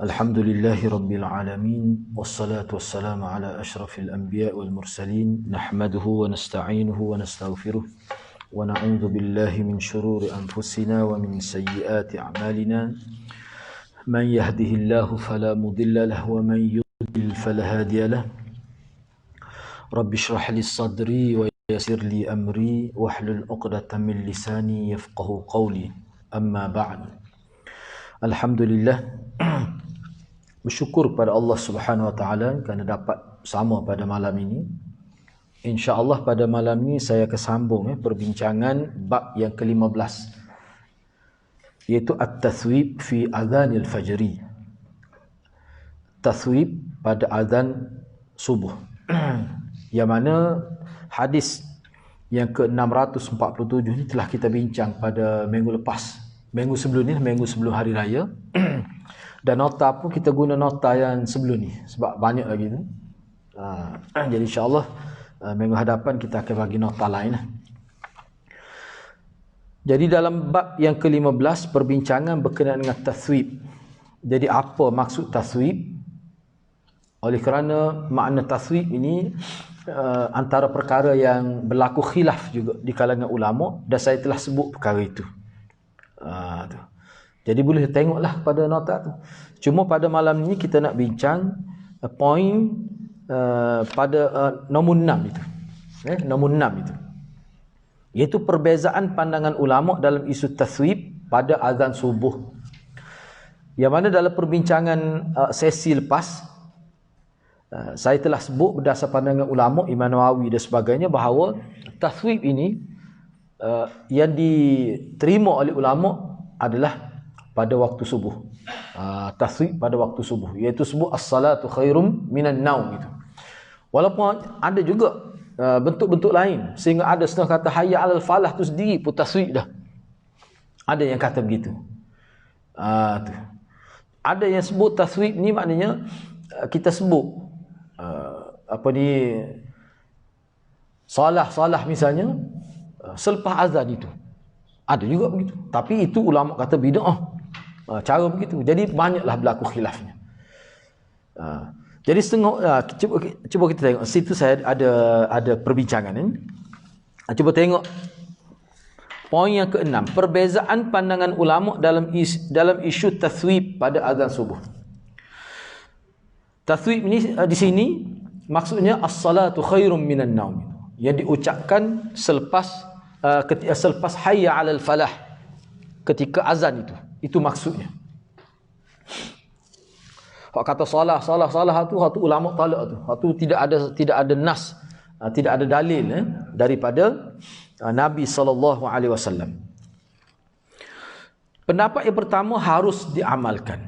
Alhamdulillahi Rabbil Alamin. Wassalatu wassalamu ala ashrafil anbiya wal mursalin. Nahmaduhu wa nasta'inuhu wa nastaghfiruh. Wa na'udzu billahi min shururi anfusina wa min sayyiati a'malina. Man yahdihillahu fala mudilla lahu wa man yudlil fala hadiya lahu. Rabbi shrah li sadri wa yassir li amri wahlul 'uqdatam min lisani yafqahu qawli. Amma ba'd. Alhamdulillah, bersyukur kepada Allah Subhanahu wa taala kerana dapat bersama pada malam ini. Insya-Allah pada malam ini saya akan sambung perbincangan bab yang ke-15, iaitu at-tathwib fi adhanil fajri. Tathwib pada azan subuh. Yang mana hadis yang ke-647 ini telah kita bincang pada minggu lepas. Minggu sebelum ni, minggu sebelum hari raya. Dan nota pun kita guna nota yang sebelum ni sebab banyak lagi tu. Jadi insya-Allah minggu hadapan kita akan bagi nota lain. Jadi dalam bab yang ke-15 perbincangan berkenaan dengan tathwib. Jadi apa maksud tathwib? Oleh kerana makna tathwib ini antara perkara yang berlaku khilaf juga di kalangan ulama, dan saya telah sebut perkara itu. Jadi boleh tengoklah pada nota tu. Cuma pada malam ni kita nak bincang poin pada nombor 6 itu. Nombor 6 itu. Iaitu perbezaan pandangan ulama dalam isu tathwib pada azan subuh. Yang mana dalam perbincangan sesi lepas saya telah sebut berdasar pandangan ulama Imam Nawawi dan sebagainya bahawa tathwib ini yang diterima oleh ulama adalah pada waktu subuh. Tathwib pada waktu subuh, iaitu sebut as-salatu khairum minan naum itu. Walaupun ada juga bentuk-bentuk lain, sehingga ada setengah kata hayya 'alal falah tu sendiri pun tathwib dah. Ada yang kata begitu. Tu. Ada yang sebut tathwib ni maknanya kita sebut salah misalnya selepas azan itu. Ada juga begitu. Tapi itu ulama kata bid'ah. Cara begitu. Jadi banyaklah berlaku khilafnya. Jadi setengah cuba kita tengok. Situ saya ada perbincangan ini. Cuba tengok poin yang ke-6, perbezaan pandangan ulama dalam isu tathwib pada azan subuh. Tathwib ini di sini maksudnya as-salatu khairum minan naum, yang diucapkan selepas hayya 'alal falah, ketika azan itu maksudnya. Hak kata salah tu ulama talak tu. Hak tu tidak ada nas, tidak ada dalil daripada Nabi sallallahu alaihi wasallam. Pendapat yang pertama harus diamalkan.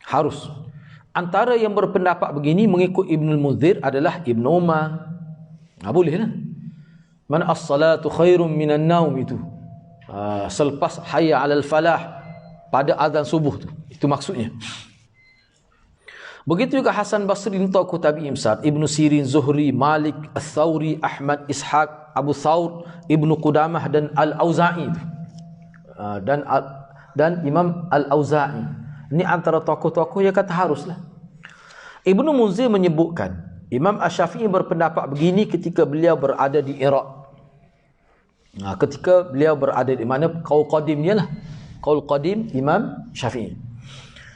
Harus. Antara yang berpendapat begini mengikut Ibnul Munzir adalah Ibn Umar. Boleh lah. Mana as-salatu khairum minan naum itu. Selepas hayya 'alal falah pada azan subuh tu. Itu maksudnya. Begitu juga Hasan Basri, tokoh tabi'in besar, Ibnu Sirin, Zuhri, Malik, Ats-Tsauri, Ahmad, Ishaq, Abu Thawr, Ibnu Qudamah dan Al-Auza'i dan Imam Al-Auza'i. Ini antara tokoh-tokoh yang kata haruslah. Ibnu Munzir menyebutkan Imam Asy-Syafi'i berpendapat begini ketika beliau berada di Iraq. Ketika beliau berada di mana qaul qadim dia lah. Qaul qadim Imam Syafi'i.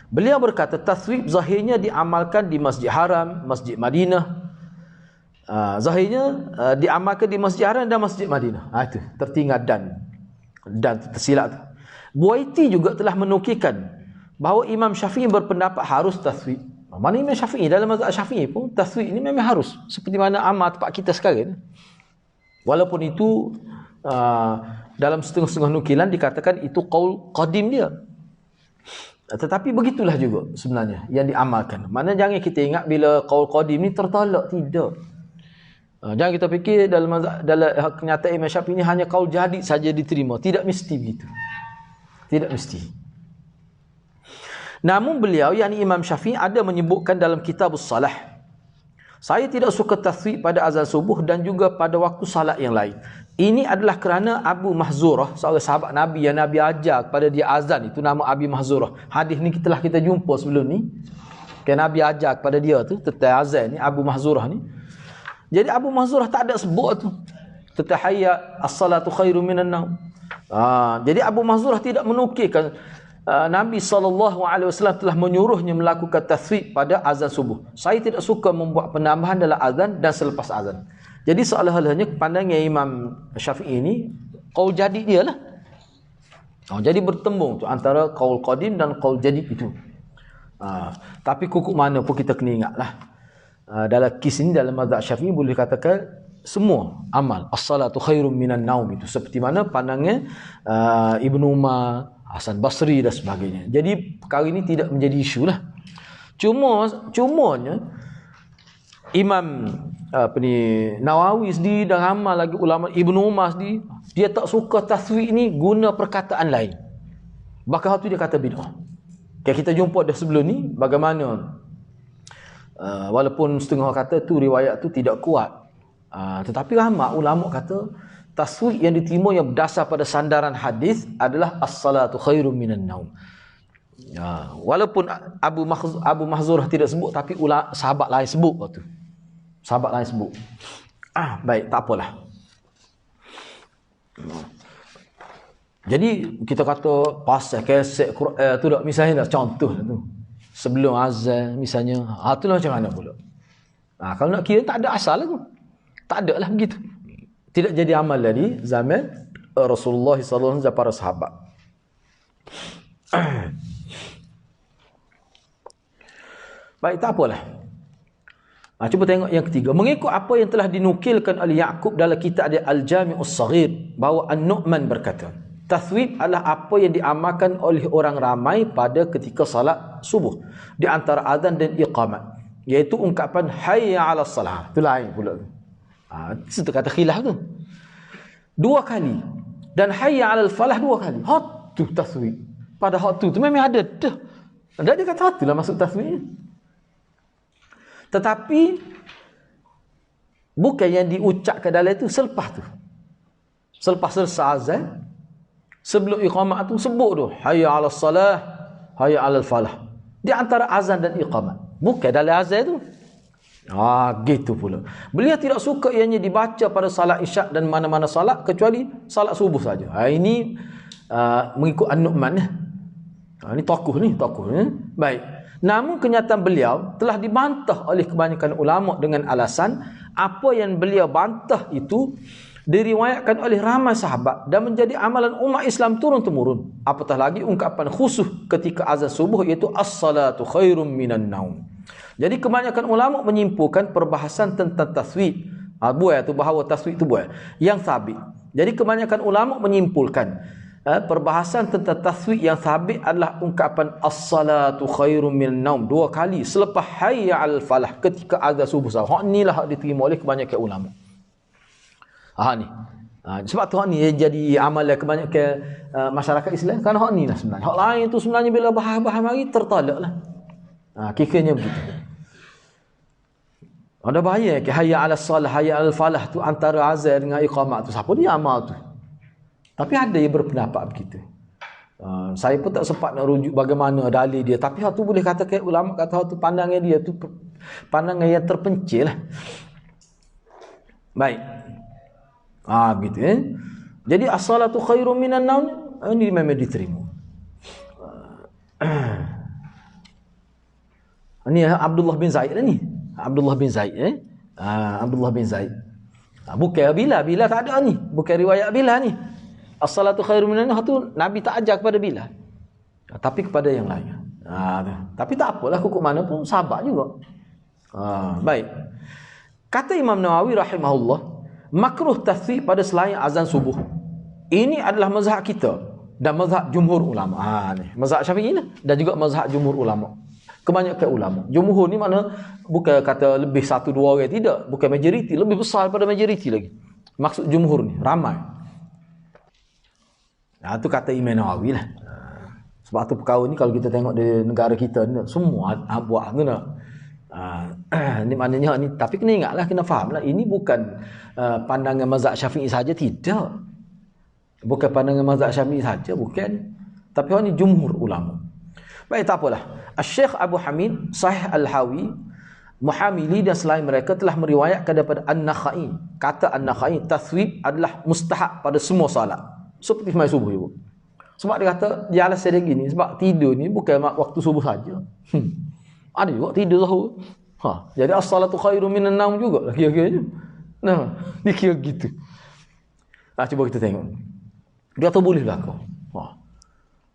Beliau berkata tathwib zahirnya diamalkan di Masjid Haram, Masjid Madinah. Zahirnya diamalkan di Masjid Haram dan Masjid Madinah. Itu tertinggal dan tersilap tu. Buaiti juga telah menukilkan bahawa Imam Syafi'i berpendapat harus tathwib. Mana Imam Syafi'i dalam mazhab Syafi'i pun tathwib ini memang harus, seperti mana amal tempat kita sekarang. Walaupun itu dalam setengah-setengah nukilan dikatakan itu qaul qadim dia. Tetapi begitulah juga sebenarnya yang diamalkan. Mana jangan kita ingat bila qaul qadim ni tertolak, tidak. Jangan kita fikir dalam kenyataan Imam Syafi'i ini hanya qaul jadid saja diterima, tidak mesti begitu. Tidak mesti. Namun beliau, yakni Imam Syafi'i, ada menyebutkan dalam Kitabus Salah, saya tidak suka tathwib pada azan subuh dan juga pada waktu salat yang lain. Ini adalah kerana Abu Mahzurah, seorang sahabat Nabi yang Nabi ajar kepada dia azan, itu nama Abi Mahzurah. Hadis ni telah kita jumpa sebelum ni. Kan Nabi ajar kepada dia tu tentang azan ni, Abu Mahzurah ni. Jadi Abu Mahzurah tak ada sebut tu tentang hayya as-salatu khairum minan naum. Jadi Abu Mahzurah tidak menukilkan Nabi SAW telah menyuruhnya melakukan taswib pada azan subuh. Saya tidak suka membuat penambahan dalam azan dan selepas azan. Jadi seolah-olahnya pandangan Imam Syafi'i ini qaul jadid dia lah. Jadi bertembung tu antara qaul qadim dan qaul jadid itu. Tapi kukuk mana pun kita kena ingatlah. Dalam kes ini, dalam mazhab Syafi'i boleh katakan semua amal as-salatu khairum minan naum itu seperti mana pandangan Ibnu Umar, Hasan Basri dan sebagainya. Jadi perkara ini tidak menjadi isu lah. Cumanya Imam Nawawi sendiri dan ramai lagi ulama, Ibnu Umar sendiri, dia tak suka taswik ni guna perkataan lain. Bahkan waktu dia kata bid'ah. Kita jumpa dah sebelum ni bagaimana walaupun setengah kata tu riwayat tu tidak kuat, tetapi ramai ulama kata taswik yang diterima yang berdasar pada sandaran hadis adalah as-salatu khairum minan naum. Walaupun Abu Mahzurah tidak sebut, tapi sahabat lain sebut waktu. Sahabat lain sebut. Baik, tak apalah. Jadi kita kata pasal kesek Quran tu dak, misalnya dah contoh tu. Sebelum azan misalnya, tu lah macam mana pula? Kalau nak kira tak ada asal tu. Tak ada lah begitu. Tidak jadi amal dari zaman Rasulullah SAW dan para sahabat. Baik, tak apalah. Cuba tengok yang ketiga. Mengikut apa yang telah dinukilkan oleh Ya'qub dalam kitab dia Al-Jami'us Saghir, bahawa An-Nu'man berkata, taswib adalah apa yang diamalkan oleh orang ramai pada ketika salat subuh di antara azan dan iqamat, iaitu ungkapan hayya 'alas salah. Itu lain pula. Itu kata khilaf tu. 2 kali. Dan hayya 'alal falah 2 kali. Hak tu taswib. Pada hak tu memang ada dah. Dan dia kata hak tu lah maksud taswib. Tetapi bukan yang diucapkan dalam itu selepas tu. Selepas selesai azan, sebelum iqamat tu sebut tu hayya 'alas salah, hayya 'alal falah. Di antara azan dan iqamat. Bukan dalam azan tu. Gitu pula. Beliau tidak suka ianya dibaca pada salat isyak dan mana-mana salat kecuali salat subuh saja. Ini mengikut An-Nu'man. Ini tokoh ni. Baik. Namun kenyataan beliau telah dibantah oleh kebanyakan ulama dengan alasan apa yang beliau bantah itu diriwayatkan oleh ramai sahabat dan menjadi amalan umat Islam turun-temurun. Apatah lagi ungkapan khusus ketika azan subuh, iaitu as-salatu khairum minan naum. Jadi kebanyakan ulama menyimpulkan perbahasan tentang taswib, bahawa taswib itu buat yang sabit. Jadi kebanyakan ulama menyimpulkan perbahasan tentang taswib yang sabit adalah ungkapan as-salatu khairum minan naum 2 kali selepas hayya 'alal falah ketika azan subuh. Hak inilah hak diterima oleh kebanyakan ulama. Ni. Sebab tu hak ni jadi amalan kebanyakan masyarakat Islam, kan hak ni lah sebenarnya. Hak lain tu sebenarnya bila bahas-bahas mari tertolaklah. Kira-kiranya begitu. Ada bahaya ke hayya 'alas salah, hayya 'alal falah tu antara azan dengan iqamat tu. Siapa dia amal tu? Tapi ada yang berpendapat begitu. Saya pun tak sempat nak rujuk bagaimana dalil dia. Tapi hal tu boleh katakan ulama kata hal tu pandangan dia tu pandangan yang terpencil lah. Baik. Begitu Jadi as-salatu khairum minan naum ini memang diterima. Ini Abdullah bin Zaid ni. Abdullah bin Zaid Abdullah bin Zaid. Bukan Bilal tak ada ni. Bukan riwayat Bilal ni. As-salatu khairum minan naum tu Nabi tak ajar kepada Bilal. Tapi kepada yang lain. Tapi tak apalah, kukuk mana pun sahabat juga. Baik. Kata Imam Nawawi rahimahullah, makruh taswib pada selain azan subuh. Ini adalah mazhab kita dan mazhab jumhur ulama. Mazhab Syafi'i dan juga mazhab jumhur ulama. Kebanyakan ulama. Jumhur ni mana bukan kata lebih 1-2 orang, tidak. Bukan majoriti, lebih besar daripada majoriti lagi. Maksud jumhur ni ramai. Itu kata Imam Nawawi lah. Sebab tu perkara ni kalau kita tengok di negara kita ni, semua buat tu nak. Ini maknanya ni, tapi kena ingatlah, kena fahamlah, ini bukan pandangan mazhab Syafi'i saja, tidak. Bukan pandangan mazhab Syafi'i saja, bukan. Tapi ini jumhur ulama. Baik, tak apalah. Syekh Abu Hamid Sahih Al-Hawi, Muhamili dan selain mereka telah meriwayatkan daripada An-Nakhai. Kata An-Nakhai, taswib adalah mustahab pada semua solat. Seperti sembahyang subuh juga. Sebab dia kata, dia alasan dia gini, sebab tidur ni bukan waktu subuh saja. Ada juga tidur sahur. Jadi as-salatu khairu minan naum juga lah kira-kira. Nah, dia kira gitu. Cuba kita tengok. Dia kata boleh lah kau.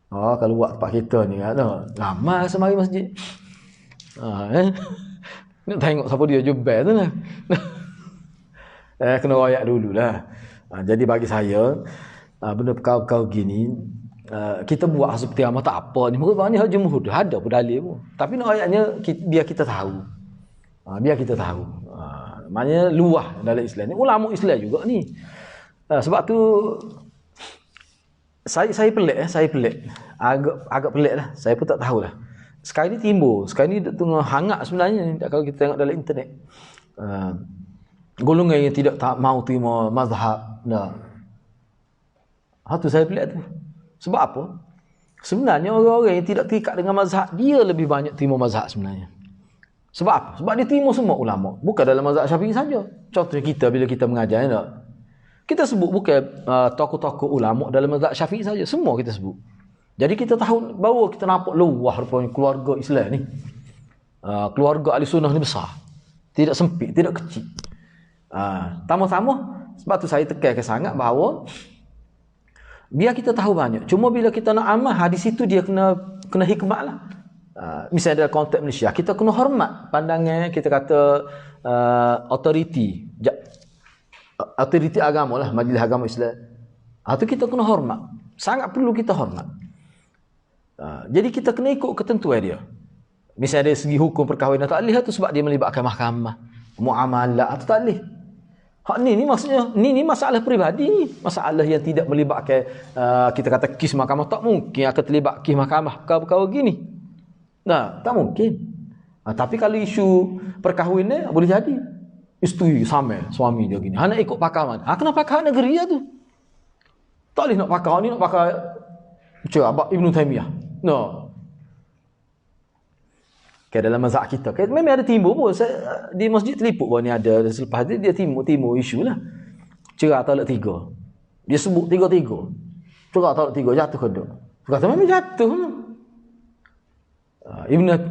Kalau buat tempat kita ni kan, ramai semari masjid. Nak tengok siapa dia jubel tu lah. Kena royak dululah. Jadi bagi saya, benda perkara-perkara gini, kita buat seperti amat tak apa ni. Mungkin banyak jumhur dah ada pun dalil pun. Tapi nak ayatnya biar kita tahu. Biar kita tahu. Maknanya luah dalam Islam ni. Ulama Islam juga ni. Sebab tu saya pelik. Agak pelik lah. Saya pun tak tahulah. Sekarang ni timbul. Sekarang ni tengah hangat sebenarnya kalau kita tengok dalam internet. Golongan yang tidak mau terima mazhab. Tu saya pelik tu. Sebab apa? Sebenarnya orang-orang yang tidak terikat dengan mazhab, dia lebih banyak terima mazhab sebenarnya. Sebab apa? Sebab dia terima semua ulama. Bukan dalam mazhab Syafi'i saja. Contohnya kita bila kita mengajar, kita sebut bukan tokoh-tokoh ulama dalam mazhab Syafi'i saja. Semua kita sebut. Jadi kita tahu bahawa kita nampak luah rupanya keluarga Islam ni. Keluarga Ahli Sunnah ni besar. Tidak sempit, tidak kecil. Tambah-tambah, sebab tu saya tekankan sangat bahawa biar kita tahu banyak. Cuma bila kita nak amal, di situ dia kena hikmat lah. Misalnya dalam konteks Malaysia, kita kena hormat pandangan, kita kata authority agama lah, Majlis Agama Islam. Itu kita kena hormat. Sangat perlu kita hormat. Jadi kita kena ikut ketentuan dia. Misalnya dari segi hukum perkahwinan tak boleh tu sebab dia melibatkan mahkamah, muamalah atau tak boleh. Ni maksudnya ni masalah peribadi ni, masalah yang tidak melibatkan kita kata kes mahkamah, tak mungkin akan terlibat kes mahkamah perkara gini. Tak mungkin. Tapi kalau isu perkahwinan boleh jadi. Isteri sama suami dia gini. Nak ikut pakar mana? Kena pakar negeri lah tu. Tak boleh nak pakar ni, nak pakar Ibn Taymiyah. Dalam mazhab kita. Memang ada timbul pun. Di masjid Telipuk pun ni ada. Selepas dia timbul isu lah. Cerai talak 3. Dia sebut 3. Cerai talak 3 jatuh ke tak? Kata memang jatuh.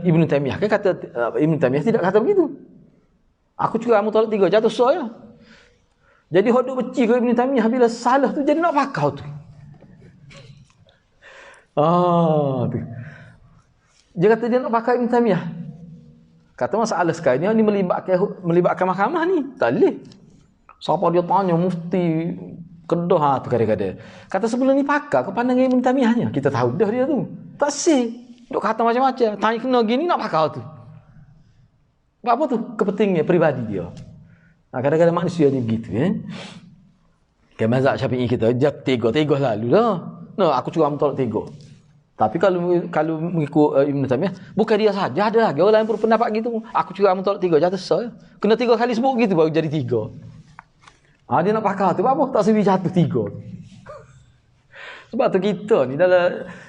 Ibn Taymiyah kan kata, Ibn Taymiyah tidak kata begitu. Aku cerai kamu talak 3 jatuh sah ya. Jadi hodok beci ke Ibn Taymiyah bila salah tu jadi nak pakau tu. Tu. Dia kata dia nak pakai Ibn Taymiyah. Kata masalah sekarang ni melibatkan mahkamah ni. Tak boleh. Siapa dia tanya mufti Kedah tu kadang-kadang. Kata sebelum ni pakar ke pandangan Ibn Taymiyahnya. Kita tahu dah dia tu. Tak sih. Duk kata macam-macam. Tanya kena gini nak pakar tu. Apa tu? Kepentingan peribadi dia. Kadang-kadang manusia ni begitu. Mazhab Syafi'i kita tiga lalu lah. Aku cuma tolak 3. Tapi kalau mengikut Ibn Taymiyah, bukan dia saja, ada lagi orang yang berpendapat gitu. Aku cuma tolak 3 jatuh sah. Kena 3 kali sebut gitu baru jadi 3. Dia nak pakar tu apa? Tak sebi jatuh 3. Sebab tu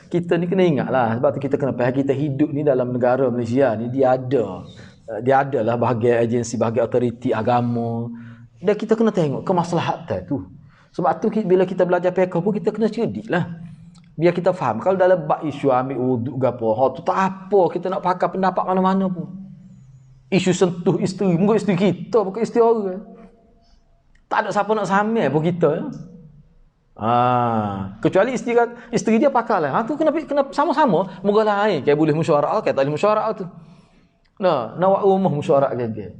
kita ni kena ingat lah. Sebab tu kita kena faham kita hidup ni dalam negara Malaysia ni dia adalah bahagian agensi, bahagian autoriti agama. Dan kita kena tengok kemaslahatan tu. Sebab tu bila kita belajar fiqh pun kita kena cerdik lah. Biar kita faham. Kalau dalam bab isu ambil wuduk ke apa, tu tak apa kita nak pakai pendapat mana-mana pun. Isu sentuh isteri, mungkin isteri kita bukan isteri orang. Tak ada siapa nak samil pun kita. Kecuali isteri dia pakar lah. Tu kena sama-sama. Moga lain. Kayak boleh mesyuarat, kayak tak boleh mesyuarat tu. Nak buat rumah mesyuarat ke.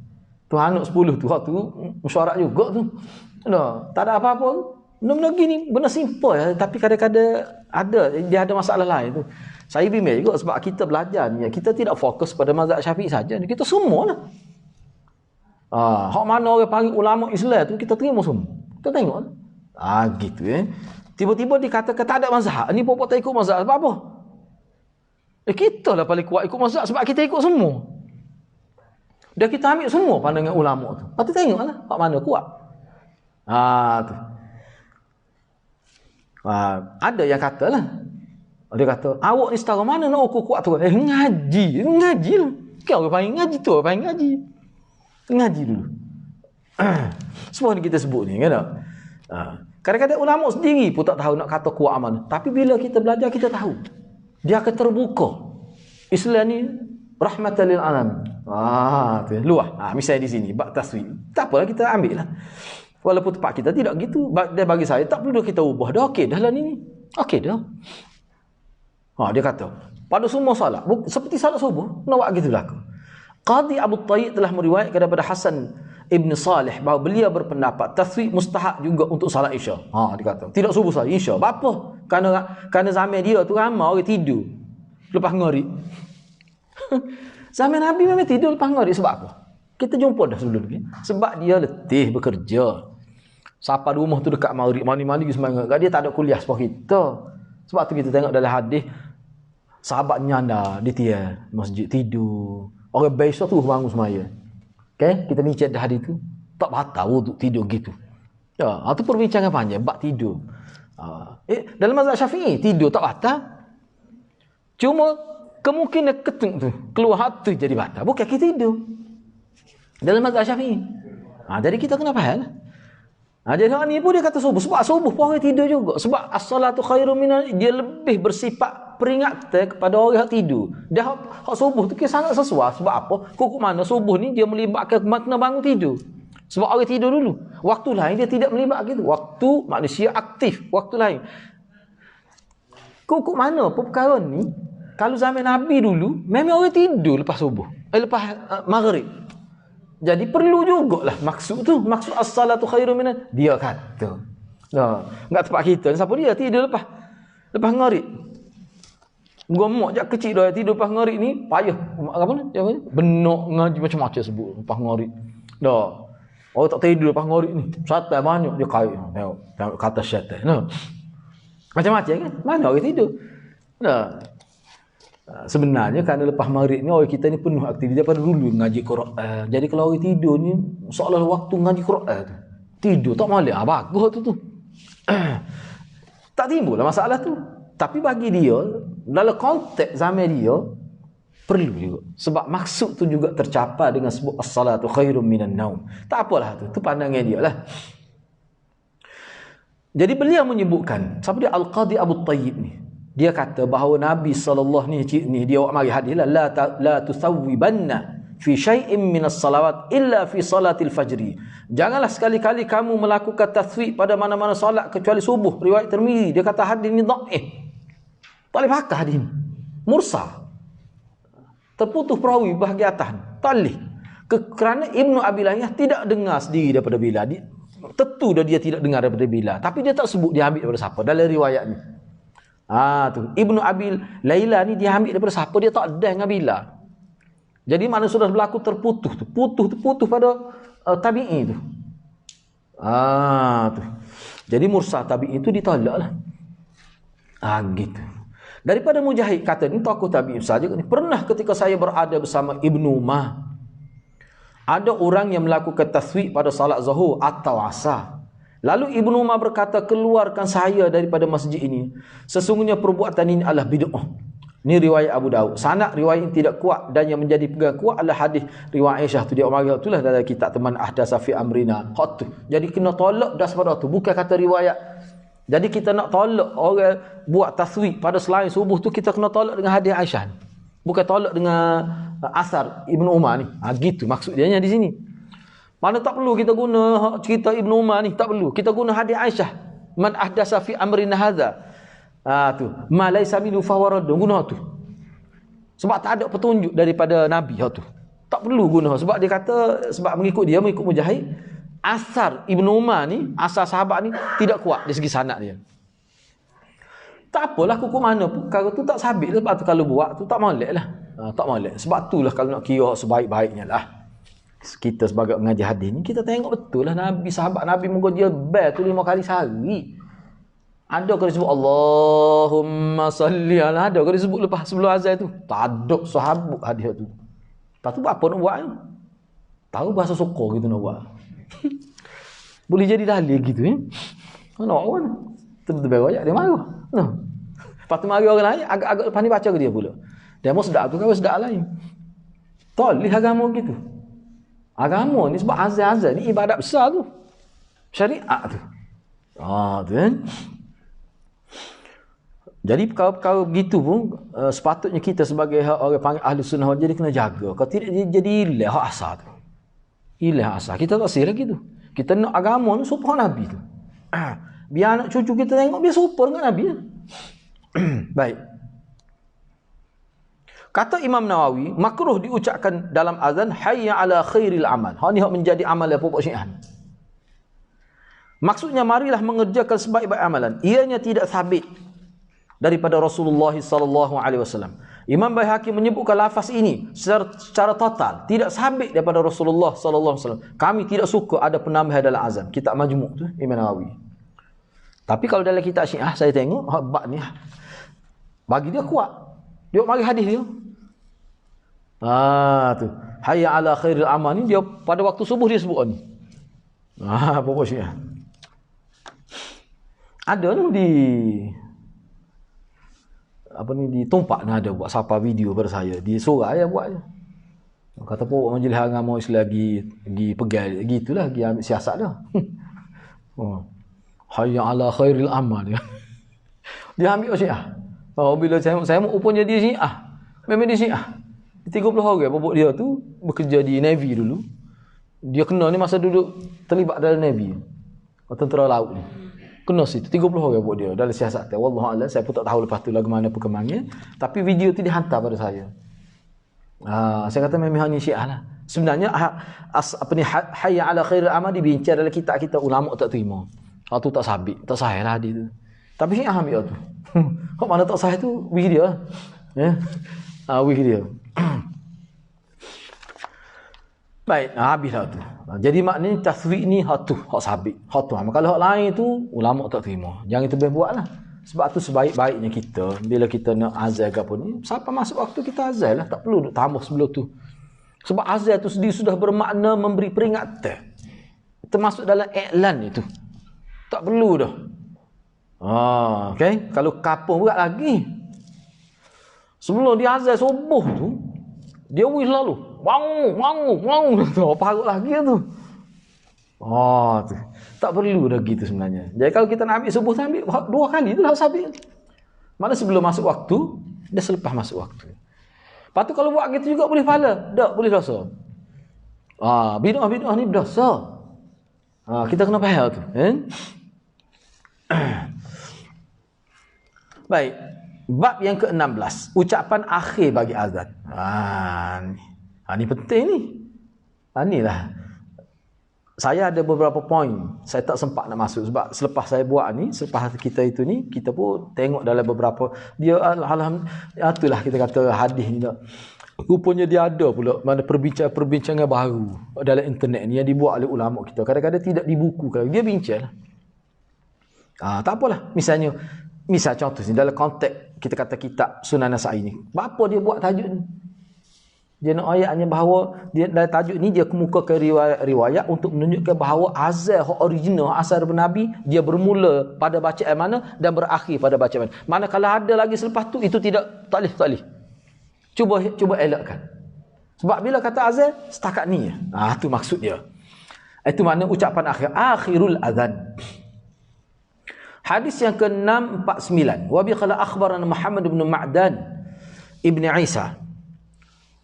Tu anak 10 tu, tu mesyuarat juga tu. Tak ada apa-apa. Benda-benda gini, benda simple ya. Tapi kadang-kadang dia ada masalah lain tu. Saya bimbang juga sebab kita belajar ni. Kita tidak fokus pada mazhab Syafi'i saja. Kita semua lah. Hak mana orang panggil ulama Islam tu, kita terima semua. Kita tengok lah. Gitu Tiba-tiba dikatakan tak ada mazhab. Ni pokok tak ikut mazhab. Sebab apa? Kita lah paling kuat ikut mazhab sebab kita ikut semua. Dah kita ambil semua pandangan ulama tu. Lepas tu tengoklah hak mana kuat. Tu. Ada yang katalah. Dia kata, awak ni setara mana nak ukur kuat tu? Ngaji lah. Kau orang panggil ngaji tu, orang panggil ngaji. Ngaji dulu. Semua ni kita sebut ni, kan tak? Kadang-kadang ulama sendiri pun tak tahu nak kata kuat mana. Tapi bila kita belajar, kita tahu. Dia akan terbuka. Islam ni rahmatan lil alamin. Tu luah. Misalnya di sini bab taswib. Tak apalah, kita ambil lah. Walaupun tempat kita tidak gitu. Dia bagi saya tak perlu kita ubah. Dah okey dah lah ni. Okey dah. Dia kata, pada semua salat, seperti salat subuh, nak buat gitulah. Qadi Abu Tayyib telah meriwayatkan daripada Hasan Ibn Salih bahawa beliau berpendapat taswib mustahab juga untuk salat Isya. Dia kata, tidak subuh saja, Isya. Apa? Kerana zaman dia tu ramai orang tidur lepas ngorib. Zaman Nabi memang tidur lepas ngorib. Sebab apa? Kita jumpa dah sebelum ni. Sebab dia letih bekerja. Siapa di rumah tu dekat maghrib, mandi-mandi semangat. Dia tak ada kuliah seperti kita. Sebab tu kita tengok dalam hadis, sahabat nyanda di tiang masjid tidur. Orang besok tu bangun semaya. Okay? Kita bincang dah hadis tu. Tak batal untuk tidur gitu. Itu perbincangan panjang. Bab tidur. Dalam mazhab Syafi'i, tidur tak batal. Cuma kemungkinan ketung tu keluar hati jadi batal. Bukan kita tidur. Dalam mazhab Syafi'i. Jadi kita kena faham. Jadi hak ni pun dia kata subuh. Sebab subuh pun orang tidur juga. Sebab as-salatu khairum minan, dia lebih bersifat peringatan kepada orang yang tidur. Dia hak subuh tu sangat sesuai. Sebab apa? Hukum mana subuh ni dia melibatkan kena bangun tidur. Sebab orang tidur dulu. Waktu lain dia tidak melibat gitu. Waktu manusia aktif. Waktu lain. Hukum mana pun perkara ni, kalau zaman Nabi dulu, memang orang tidur lepas subuh. Lepas maghrib. Jadi perlu jugalah maksud tu. Maksud as-salatu khairum minan. Dia kata. Enggak tempat kita. Siapa dia tidur lepas ngorib. Gomok jak kecil dah tidur lepas ngorib ni payah. Apa ni? Benok ngaji macam-macam sebut lepas ngorib. Dah. Orang tak tidur lepas ngorib ni. Syaitan banyak dia kait. Tengok kata syaitan. Macam-macam kan? Mana orang tidur? Dah. Sebenarnya kerana lepas maghrib ni orang kita ni penuh aktiviti daripada dulu ngaji Quran. Jadi kalau orang tidur ni seolah waktu ngaji Quran tu. Tidur tak molek. Bagus tu. Tak timbul lah masalah tu. Tapi bagi dia dalam konteks zaman dia perlu juga. Sebab maksud tu juga tercapai dengan sebut as-salatu khairum minan naum. Tak apalah tu. Tu pandangan dia lah. Jadi beliau menyebutkan siapa dia Al-Qadi Abu Tayyib ni. Dia kata bahawa Nabi sallallahu ni dia awak mari hadis lah la tusawwibanna fi syai'in minas salawat illa fi salatil fajri. Janganlah sekali-kali kamu melakukan taswib pada mana-mana solat kecuali subuh. Riwayat Tirmizi. Dia kata hadis ni dhaif. Tak boleh pakai hadis ni. Mursal. Terputus perawi bahagian atas. Tak boleh. Kerana Ibnu Abi Layyah tidak dengar sendiri daripada Bilal. Tentu dia tidak dengar daripada Bilal. Tapi dia tak sebut dia ambil daripada siapa dalam riwayat ni. Tu Ibnu Abi Laila ni dia ambil daripada siapa? Dia tak ada dengan Bilal. Jadi mana sudah berlaku terputus tu. Putus pada tabi'i tu. Tu. Jadi mursal tabi'i itu ditolaklah. Gitu. Daripada Mujahid kata ni tokoh tabi'i saja ni. Pernah ketika saya berada bersama Ibnu Umar, ada orang yang melakukan taswib pada salat zuhur atau asar. Lalu Ibnu Umar berkata, keluarkan saya daripada masjid ini. Sesungguhnya perbuatan ini adalah bid'ah. Ini riwayat Abu Daud. Sanad riwayat ini tidak kuat dan yang menjadi pegang kuat adalah hadis riwayat Aisyah tu. Dia Umar itulah dalam kitab teman ahdatsa fi amrina. Hak tu. Jadi kena tolak dah pada tu. Bukan kata riwayat. Jadi kita nak tolak orang buat taswib pada selain subuh tu, kita kena tolak dengan hadis Aisyah. Bukan tolak dengan asar Ibnu Umar ni. Gitu maksud dia di sini. Mana tak perlu kita guna cerita Ibnu Umar ni, tak perlu. Kita guna hadis Aisyah. Man ahdatsa fi amrina hadza. Tu. Ma laisa minhu fawarad. Guna tu. Sebab tak ada petunjuk daripada Nabi tu. Tak perlu guna sebab dia kata sebab mengikut Mujahid, asar Ibnu Umar ni, asar sahabat ni tidak kuat dari segi sanad dia. Tak apalah hukum mana pun perkara tu tak sabit. Sebab tu kalau buat tu tak molek lah. Tak molek. Sebab tu lah kalau nak kira sebaik-baiknya lah. Kita sebagai pengaji hadis ni kita tengok betul lah Nabi, sahabat Nabi moga dia bel tu 5 kali sehari. Ada kali sebut Allahumma salli ala, ada kali sebut lepas sebelum azan tu. Tak ada sahabat hadis tu. Tak tahu apa nak buat ni. Tahu bahasa sokor gitu nak buat. Boleh jadi dalil gitu Nak orang betul-betul royak dia marah. Lepas tu mari orang lain agak-agak lepas ni baca ke dia pula. Dia mau sedap tu kan sedap lain. Tolih agama gitu. Agama ni sebab azan ni ibadat besar tu. Syariat tu. Tu kan. Jadi perkara-perkara begitu pun sepatutnya kita sebagai orang panggil ahli sunnah jadi kena jaga. Kalau tidak jadi ilah hak asal tu. Ilah asal. Kita tak sih lagi tu. Kita nak agama ni serupa Nabi tu. Biar anak cucu kita tengok biar serupa dengan Nabi. Baik. Kata Imam Nawawi, makruh diucapkan dalam azan hayya ala khairil amal. Hak ni hak menjadi amal pokok Syiah. Maksudnya marilah mengerjakan sebaik-baik amalan. Ianya tidak sabit daripada Rasulullah sallallahu alaihi wasallam. Imam Baihaqi menyebutkan lafaz ini secara total tidak sabit daripada Rasulullah sallallahu alaihi wasallam. Kami tidak suka ada penambahan dalam azan. Kitab Majmu' tu Imam Nawawi. Tapi kalau dalam kitab Syiah saya tengok bab ni bagi dia kuat. Dia mari hadis dia. Tu. Hayya ala khairil amal ni dia pada waktu subuh dia sebut ni. Pokok Syiah. Ada tu di Tumpak ni ada buat sapa video pada saya. Dia sorang ya buat je. Kata pokok majlis agama Islam pergi pegang gitulah, pergi ambil siasat dah. Hayya ala khairil amal dia. Dia ambil Syiah. Bila saya mau rupanya dia Syiah. Memang dia Syiah. 30 orang bobok dia tu bekerja di Navy dulu. Dia kena ni masa duduk terlibat dalam Navy. Tentera laut ni. Kena situ 30 orang bobok dia dalam siasat dia. Wallahualam saya pun tak tahu lepas tu bagaimana perkembangannya. Tapi video tu dihantar pada saya. Saya kata memang ni Syiah lah. Sebenarnya hayya ala khairil amal dibincang dalam kitab kita, ulama tak terima. Tu tak sabit, tak sahih lah dia tu. Tapi Syiah ambil tu. Kok mana tak sahih tu wih dia. Wih dia. Baik, habislah tu. Jadi maknanya taswik ni hak sabit. Hak tu. Kalau hak lain tu ulama tak terima. Jangan itu buatlah. Sebab tu sebaik-baiknya kita bila kita nak azan ke apa ni, siapa masuk waktu kita azan lah, tak perlu tambah sebelum tu. Sebab azan tu sendiri sudah bermakna memberi peringatan. Termasuk dalam iklan itu. Tak perlu dah. Okey, kalau kapung berat lagi. Sebelum dia azan subuh tu, dia wis lalu. Wang. Tu parut lagi tu. Tu. Tak perlu dah gitu sebenarnya. Jadi kalau kita nak ambil subuh, ambil 2 kali tu dah sabit. Mana sebelum masuk waktu, dia selepas masuk waktu. Lepas tu kalau buat gitu juga boleh pahala. Tak, boleh dosa. Bid'ah ni dosa. Kita kena faham tu. Baik. Bab yang ke-16, ucapan akhir bagi azan. Ni penting ni. Inilah. Saya ada beberapa poin. Saya tak sempat nak masuk sebab selepas saya buat ni, selepas kita itu ni, kita pun tengok dalam beberapa dia alhamdulillah itulah kita kata hadis ni tak. Rupanya dia ada pula mana perbincangan baru dalam internet ni yang dibuat oleh ulama kita. Kadang-kadang tidak dibukukan. Dia bincang. Tak apalah. Misal contoh ni dalam konteks kita kata kitab Sunan Nasa'i ni. Apa dia buat tajuk ni? Dia nak ayatnya bahawa dia dalam tajuk ni dia kemukakan riwayat untuk menunjukkan bahawa azan original asal daripada Nabi dia bermula pada bacaan mana dan berakhir pada bacaan mana. Manakala ada lagi selepas tu itu tidak taklif. Cuba elakkan. Sebab bila kata azan setakat ni. Tu maksud dia. Itu makna ucapan akhirul azan. Hadis yang ke-649. Wa bi qala akhbarana Muhammad bin Ma'dan ibn Isa.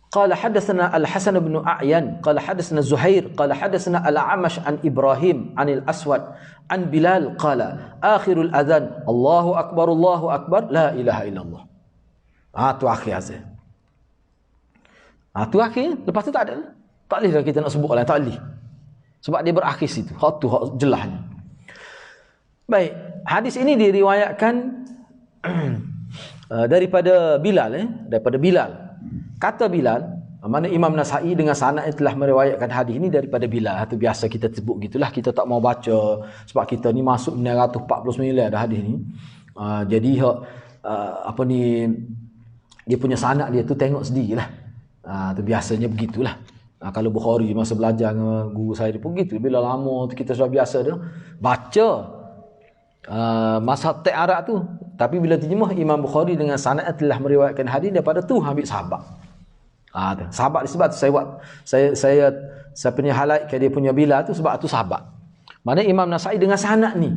قال حدثنا الحسن بن أعين قال حدثنا زهير قال حدثنا الأعمش عن إبراهيم عن الأسود عن بلال قال آخر الأذان الله أكبر لا إله إلا الله. Tu akhir azan. Tu akhir. Lepas tu tak ada. Tak boleh kita nak sebut lah. Tak boleh. Sebab dia berakhir situ. Hak tu hak jelasnya. Baik. Hadis ini diriwayatkan daripada Bilal. Daripada Bilal. Kata Bilal, mana Imam Nasa'i dengan sanad yang telah meriwayatkan hadis ini daripada Bilal. Itu biasa kita sebut gitulah, kita tak mau baca sebab kita ni masuk 949 dah hadis ni. Jadi dia punya sanad dia tu tengok sendirilah. Tu biasanya begitulah. Kalau Bukhari masa belajar dengan guru saya pun gitu. Bila lama kita sudah biasa dah baca mazhab Arab tu. Tapi bila terjemah Imam Bukhari dengan sanad telah meriwayatkan hadis daripada tu ambil sahabat. Sahabat disebab tu saya punya highlight ke dia punya bila tu sebab tu sahabat. Mana Imam Nasai dengan sanad ni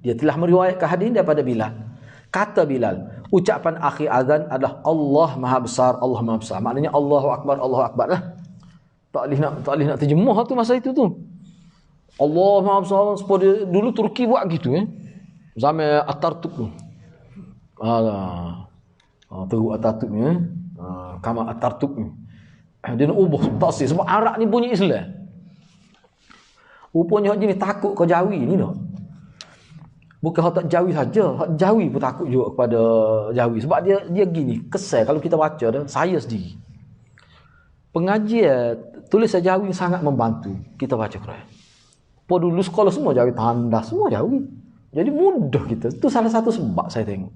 dia telah meriwayatkan hadis daripada Bilal. Kata Bilal, ucapan akhir azan adalah Allah Maha Besar, Allah Maha Besar. Maknanya Allahu Akbar, Allahu Akbar lah. Tak boleh nak terjemah tu masa itu tu. Allah Maha Besar seperti dulu Turki buat gitu zaman Atatürk tu. Teruk Atatürk ni Kamal Atatürk ni. Dia nak ubah taksir sebab Arab ni bunyi Islam. Rupanya hak jenis takut ke Jawi ni dah. Bukan hak tak Jawi saja, hak Jawi pun takut juga kepada Jawi sebab dia gini, kesal kalau kita baca dah, saya sendiri. Pengajian tulisan Jawi sangat membantu kita baca Quran. Po dulu sekolah semua Jawi, tandas semua Jawi. Jadi mudah kita. Itu salah satu sebab saya tengok.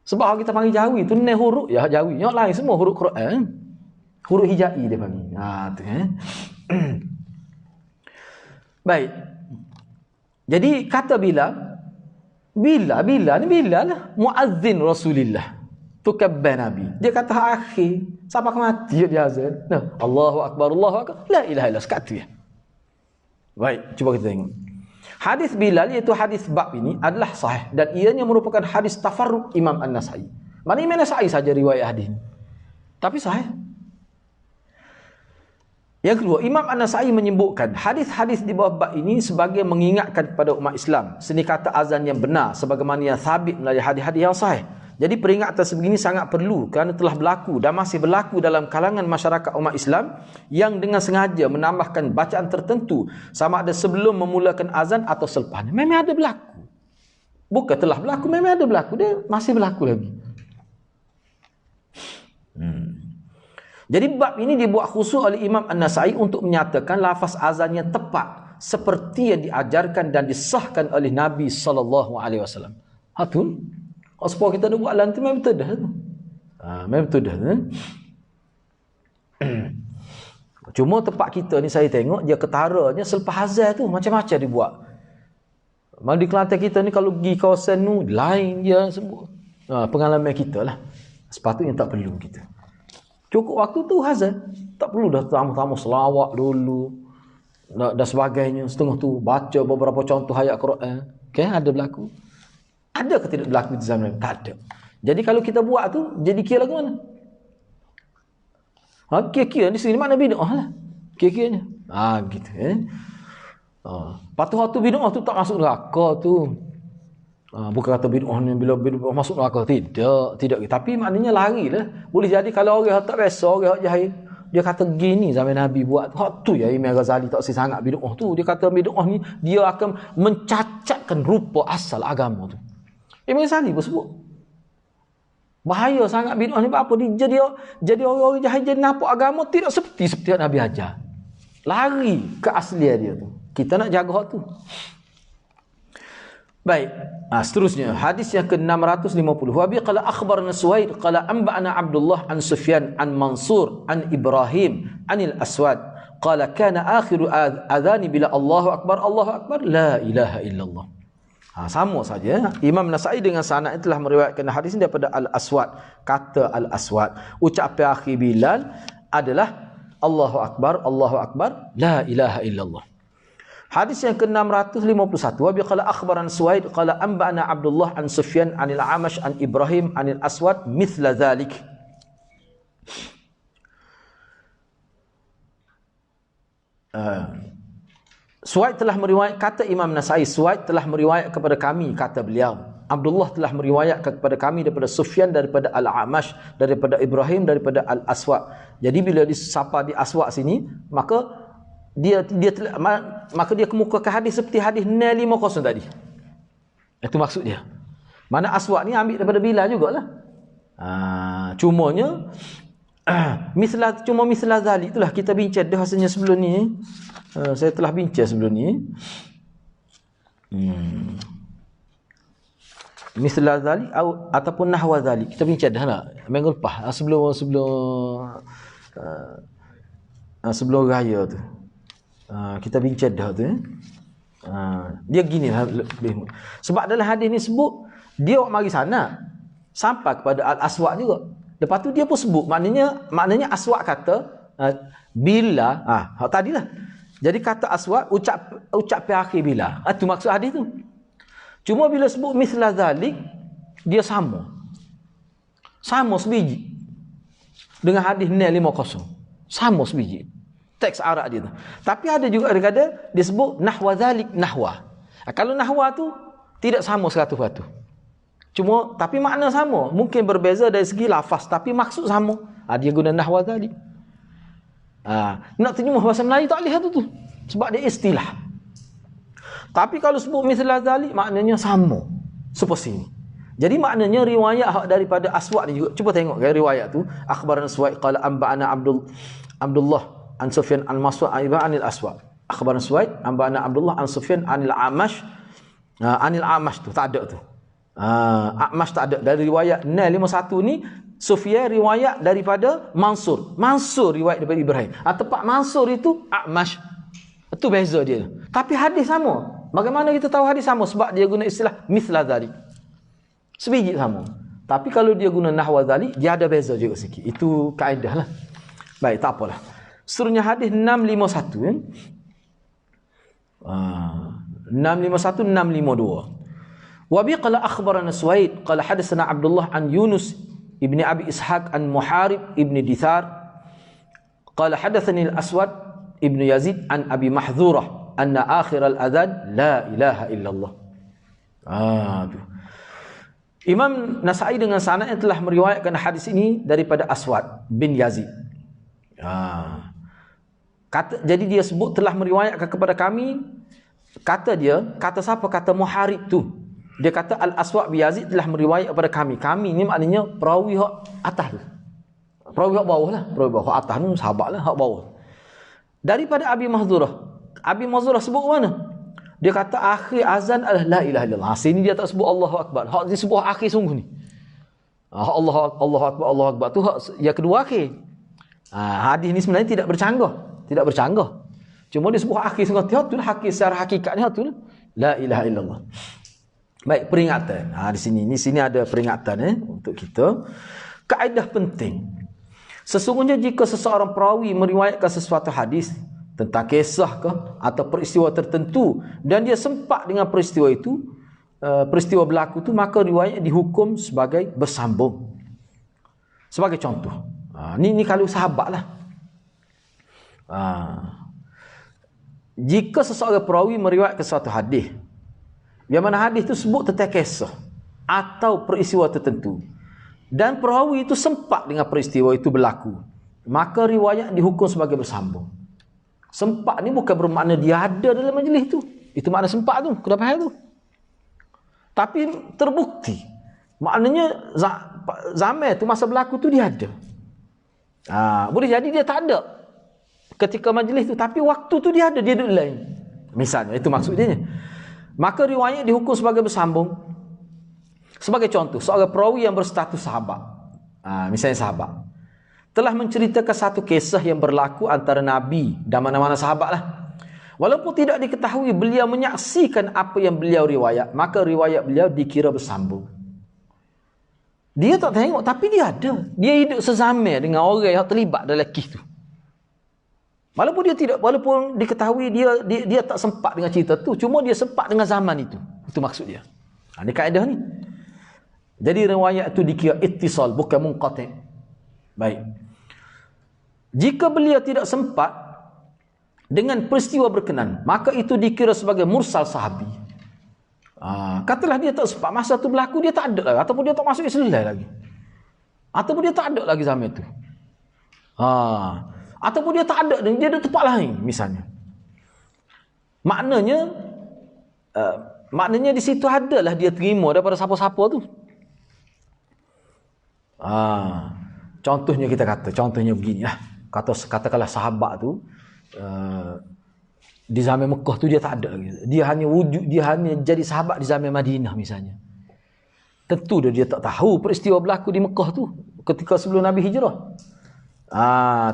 Sebab kita panggil Jawi tu ni huruf ya Jawi. Yang lain semua huruf Quran. Huruf hijai dia panggil. Tu Baik. Jadi kata Bilal lah muazzin Rasulillah. Tukabban Nabi. Dia kata akhir sampai mati dia azan. Nah, Allahu Akbar, Allahu Akbar. La ilaha illallah sekat tu ya. Baik, cuba kita tengok. Hadis Bilal iaitu hadis bab ini adalah sahih dan ianya merupakan hadis tafarrud Imam An-Nasai. Mana Imam An-Nasai saja riwayat hadis ini. Tapi sahih. Yang kedua, Imam An-Nasai menyebutkan hadis-hadis di bawah bab ini sebagai mengingatkan kepada umat Islam seni kata azan yang benar sebagaimana yang sabit melalui hadis-hadis yang sahih. Jadi peringatan sebegini sangat perlu kerana telah berlaku dan masih berlaku dalam kalangan masyarakat umat Islam yang dengan sengaja menambahkan bacaan tertentu sama ada sebelum memulakan azan atau selepasnya. Memang ada berlaku. Bukan telah berlaku, memang ada berlaku. Dia masih berlaku lagi. Jadi bab ini dibuat khusus oleh Imam An-Nasai untuk menyatakan lafaz azan yang tepat seperti yang diajarkan dan disahkan oleh Nabi SAW. Hatun. Supaya kita nak buat lantai memang betul dah. Memang betul dah. Cuma tempat kita ni saya tengok dia ketaranya selepas azan tu macam-macam dibuat. Malah di Kelantan kita ni kalau pergi kawasan tu lain dia semua. Pengalaman kita lah. Sepatutnya tak perlu kita. Cukup waktu tu azan. Tak perlu dah tamu-tamu selawat dulu. Dan sebagainya. Setengah tu baca beberapa contoh ayat Quran. Okay, ada berlaku. Ada ke tidak berlaku di zaman ini? Tak ada. Jadi kalau kita buat tu, jadi kira lagu mana? Kira-kira di sini mana bid'ah lah. Kira-kiranya. Gitu. Patuh tu bid'ah tu tak masuk neraka tu. Bukan kata bid'ah ni bila bid'ah masuk neraka. Tidak. Tapi maknanya lari lah. Boleh jadi kalau orang tak biasa, orang jahil. Dia kata gini zaman Nabi buat. Hak tu ya Imam Ghazali tak sangat bid'ah tu. Dia kata bid'ah ni, dia akan mencacatkan rupa asal agama tu. Imam Ghazali pun sebut. Bahaya sangat bid'ah ni apa? Dia jadi orang-orang jahil jadi nampak agama tidak seperti yang Nabi ajar. Lari ke aslian dia tu. Kita nak jaga hak tu. Baik. Seterusnya hadis yang ke-650. Wa bi qala akhbarana Suwaid qala anba'ana Abdullah an Sufyan an Mansur an Ibrahim anil Aswad qala kana akhiru adhani bila Allahu Akbar la ilaha illallah. Sama saja. Imam Nasai dengan sanad telah meriwayatkan hadis ini daripada Al-Aswad. Kata Al-Aswad, ucapan akhir Bilal adalah Allahu Akbar, la ilaha illallah. Hadis yang ke-651. Wa bi qala akhbaran Suwaid qala anba'ana Abdullah an Sufyan anil Amash an Ibrahim anil Aswad mithla dhalik. Suwaid telah meriwayat, kata Imam Nasai, Suwaid telah meriwayat kepada kami, kata beliau. Abdullah telah meriwayatkan kepada kami daripada Sufyan, daripada Al-Amash, daripada Ibrahim, daripada Al-Aswad. Jadi bila disapa di Aswad sini, maka dia kemukakan hadis seperti hadis 950 tadi. Itu maksud dia. Mana Aswad ni ambil daripada Bilal jugalah. Cumanya mislah zalik itulah kita bincang dah rasanya sebelum ni. Saya telah bincang sebelum ni. Mislah zalik ataupun nahwa zalik. Kita bincang dah lah minggu lepas sebelum sebelum raya tu. Kita bincang dah tu. Dia gini lah. Sebab dalam hadis ni sebut, dia mari sana sampai kepada Al-Aswad juga. Lepas tu dia pun sebut, maknanya Aswad kata bila tadilah. Jadi kata Aswad ucap akhir bila. Itu maksud hadis tu. Cuma bila sebut misla zalik, dia sama. Sama sebiji. Dengan hadis 950. Sama sebiji. Teks Arab dia tu. Tapi ada juga kadang-kadang dia sebut nahwa zalik nahwa. Kalau nahwa tu tidak sama 100%. Cuma tapi makna sama. Mungkin berbeza dari segi lafaz tapi maksud sama. Dia guna nahwa zalik. Nak terjemah bahasa Melayu tak boleh tu. Sebab dia istilah. Tapi kalau sebut misla zalik maknanya sama. Seperti ini. Jadi maknanya riwayat daripada Aswad ni juga. Cuba tengok kan riwayat tu. Akhbarana Suwaid qala anba'ana Abdullah an Sufyan an Mas'ud anil Aswad. Akhbarana Suwaid anba'ana Abdullah an Sufyan anil Amash. Anil Amash tu tak ada tu. Amash tak ada. Dari riwayat 951 ni Sufyan riwayat daripada Mansur. Mansur riwayat daripada Ibrahim. Tepat Mansur itu Amash. Itu beza dia. Tapi hadis sama. Bagaimana kita tahu hadis sama? Sebab dia guna istilah mithla dzalik. Sebiji sama. Tapi kalau dia guna nahwa dzalik, dia ada beza juga sikit. Itu kaedah lah. Baik, tak apalah. Seterusnya hadis 651 kan. 651 652. Wa bi qala akhbarana Suwaid qala hadatsana Abdullah an Yunus ibni Abi Ishaq an Muharib ibni Dithar qala hadatsani al-Aswad ibnu Yazid an Abi Mahdzurah anna akhir al-adhan la ilaha illallah. Imam Nasai dengan sanad yang telah meriwayatkan hadis ini daripada Aswad bin Yazid. Jadi dia sebut telah meriwayatkan kepada kami. Kata siapa? Kata Muharib tu. Dia kata Al-Aswad bin Yazid telah meriwayat kepada kami. Kami ni maknanya perawi hak atas tu. Perawi hak bawah lah. Perawi bawah hak atas ni sahabat lah hak bawah. Daripada Abi Mahdzurah. Abi Mahdzurah sebut mana? Dia kata akhir azan adalah la ilaha illallah. Sini dia tak sebut Allahu Akbar. Hak ni sebut akhir sungguh ni. Allahu Akbar tu hak yang kedua akhir. Hadis ni sebenarnya tidak bercanggah. Cuma dia sebut akhir sungguh tu lah akhir secara hakikatnya tu lah. La ilaha illallah. Baik, peringatan. Di sini ada peringatan untuk kita. Kaedah penting. Sesungguhnya jika seseorang perawi meriwayatkan sesuatu hadis tentang kisah ke atau peristiwa tertentu dan dia sempat dengan peristiwa itu, peristiwa berlaku tu, maka riwayat dihukum sebagai bersambung. Sebagai contoh, ni kalau sahabat lah. Jika seseorang perawi meriwayatkan sesuatu hadis, yang mana hadis itu sebut tentang kisah atau peristiwa tertentu dan perawi itu sempat dengan peristiwa itu berlaku, maka riwayat dihukum sebagai bersambung. Sempat ni bukan bermakna dia ada dalam majlis tu. Itu makna sempat tu. Kena faham tu. Tapi terbukti. Maknanya zaman tu, masa berlaku tu dia ada. Boleh jadi dia tak ada ketika majlis tu. Tapi waktu tu dia ada. Dia duduk lain. Misalnya. Itu maksudnya. Maka riwayat dihukum sebagai bersambung. Sebagai contoh. Seorang perawi yang berstatus sahabat. Misalnya sahabat. Telah menceritakan satu kisah yang berlaku antara Nabi dan mana-mana sahabat lah. Walaupun tidak diketahui beliau menyaksikan apa yang beliau riwayat, maka riwayat beliau dikira bersambung. Dia tak tengok tapi dia ada. Dia hidup sezaman dengan orang yang terlibat dalam kisah tu. Walaupun diketahui dia tak sempat dengan cerita tu, cuma dia sempat dengan zaman itu. Itu maksud dia. Ini kaedah ni. Jadi riwayat itu dikira ittisal, bukan munqati'. Baik. Jika beliau tidak sempat dengan peristiwa berkenan, maka itu dikira sebagai mursal sahabi. Katalah dia tak sempat, masa tu berlaku dia tak ada lagi, ataupun dia tak masuk Islam lagi, ataupun dia tak ada lagi zaman itu, ataupun dia tak ada, dia ada tempat lain misalnya. Maknanya di situ adalah dia terima daripada siapa-siapa tu. Contohnya contohnya begini lah. Katakanlah sahabat tu di zaman Mekah tu dia tak ada lagi. Dia hanya jadi sahabat di zaman Madinah misalnya. Tentu dia tak tahu peristiwa berlaku di Mekah tu ketika sebelum Nabi hijrah.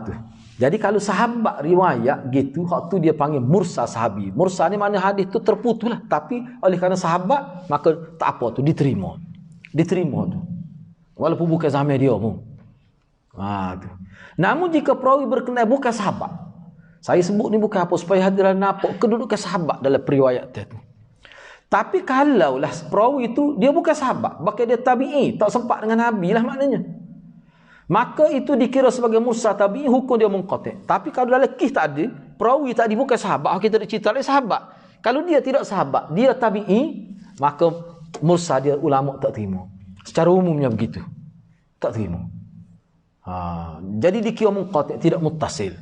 Tu. Jadi kalau sahabat riwayat gitu, hak tu dia panggil mursal sahabi. Mursal ni makna hadis tu terputus lah, tapi oleh kerana sahabat maka tak apa tu diterima. Diterima tu. Walaupun bukan zaman dia pun. Tu. Namun jika perawi berkenaan bukan sahabat, saya sebut ni bukan apa supaya hadirin nampak kedudukan sahabat dalam periwayat tu. Tapi kalaulah perawi itu dia bukan sahabat, bahkan dia tabi'i, tak sempat dengan Nabi lah maknanya, maka itu dikira sebagai mursal tabi'i, hukum dia munqati'. Tapi kalau dalam kisah tadi, perawi tadi bukan sahabat, kita dah cerita oleh sahabat. Kalau dia tidak sahabat, dia tabi'i, maka mursal dia ulama tak terima. Secara umumnya begitu. Tak terima. Jadi dikira munqati', tidak muttasil.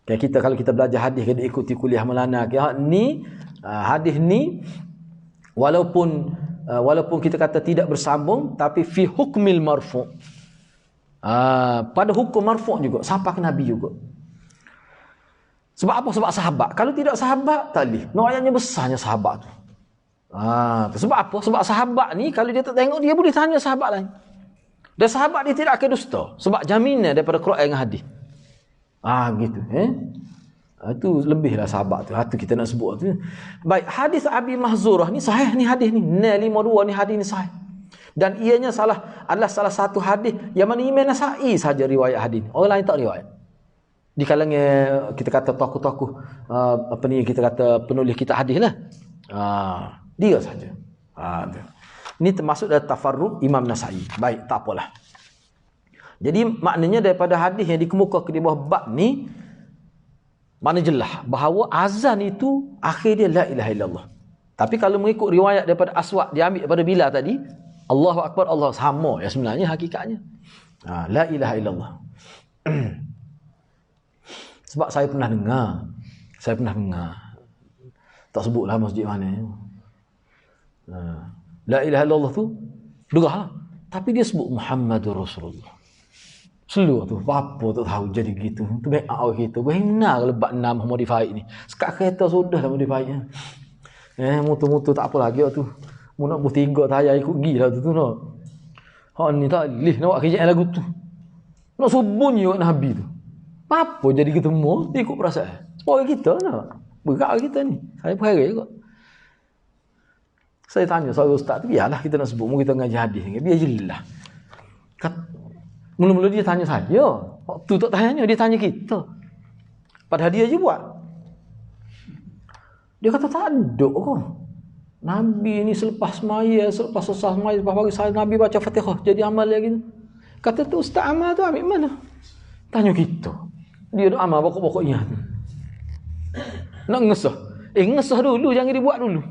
Kayak kita kalau kita belajar hadis, kita ikuti kuliah Maulana, hadis ni walaupun kita kata tidak bersambung, tapi fi hukmil marfu'. Pada hukum marfu' juga, sampai ke Nabi juga. Sebab apa? Sebab sahabat. Kalau tidak sahabat, tak boleh. Ayatnya besarnya sahabat tu. Sebab apa? Sebab sahabat ni kalau dia tak tengok, dia boleh tanya sahabat lain. Dan sahabat dia tidak akan dusta. Sebab jaminan daripada Quran dengan hadis. Gitu. Itu lebihlah sahabat tu. Itu kita nak sebut tu. Baik, hadis Abi Mahzurah ni sahih ni hadis ni. 652 ni hadis ni sahih. Dan ianya adalah salah satu hadis yang mana Imam Nasa'i saja riwayat hadis ni. Orang lain tak riwayat. Di kalangan kita kata tokoh-tokoh kita kata penulis kitab hadis lah. Dia saja. Ini termasuk dalam tafarrud Imam Nasa'i. Baik, tak apalah. Jadi maknanya daripada hadis yang dikemukakan di bawah bab ni, mana jelas bahawa azan itu akhir dia la ilaha illallah. Tapi kalau mengikut riwayat daripada Aswad diambil daripada Bilal tadi, Allahu Akbar, Allah sama ya sebenarnya hakikatnya. La ilaha illallah. Sebab saya pernah dengar. Tak sebutlah masjid mana. La ilaha illallah tu dengar, tapi dia sebut Muhammadur Rasulullah. Seluruh tu apa tak tahu jadi gitu. Tu baik kita. Benar kalau bab 6 modify ni. Sekat kereta sudah dah modify nya. Mutu-mutu tak apa lagi tu. Mu nak buh 3 tayar ikut gi lah tu nak. Ni tak leh nak buat kerja lagu tu. Nak subunyi kat Nabi tu. Apa jadi ketemu ikut perasaan. Sebab kita nak. Berat kita ni. Saya perhara juga. Saya tanya seorang ustaz tu, biarlah kita nak sebut, kita ngaji hadis ni, biar jelas. Mula-mula dia tanya saya, waktu tak tanya, dia tanya kita. Padahal dia je buat. Dia kata tak ada kok. Nabi ni selepas selesai semaya, lepas pagi saya Nabi baca Fatihah, jadi amal lagi tu. Kata tu ustaz amal tu ambil mana? Tanya kita. Dia dah amal pokok-pokoknya tu. Nak ngesah. Ngesah dulu, jangan dibuat dulu.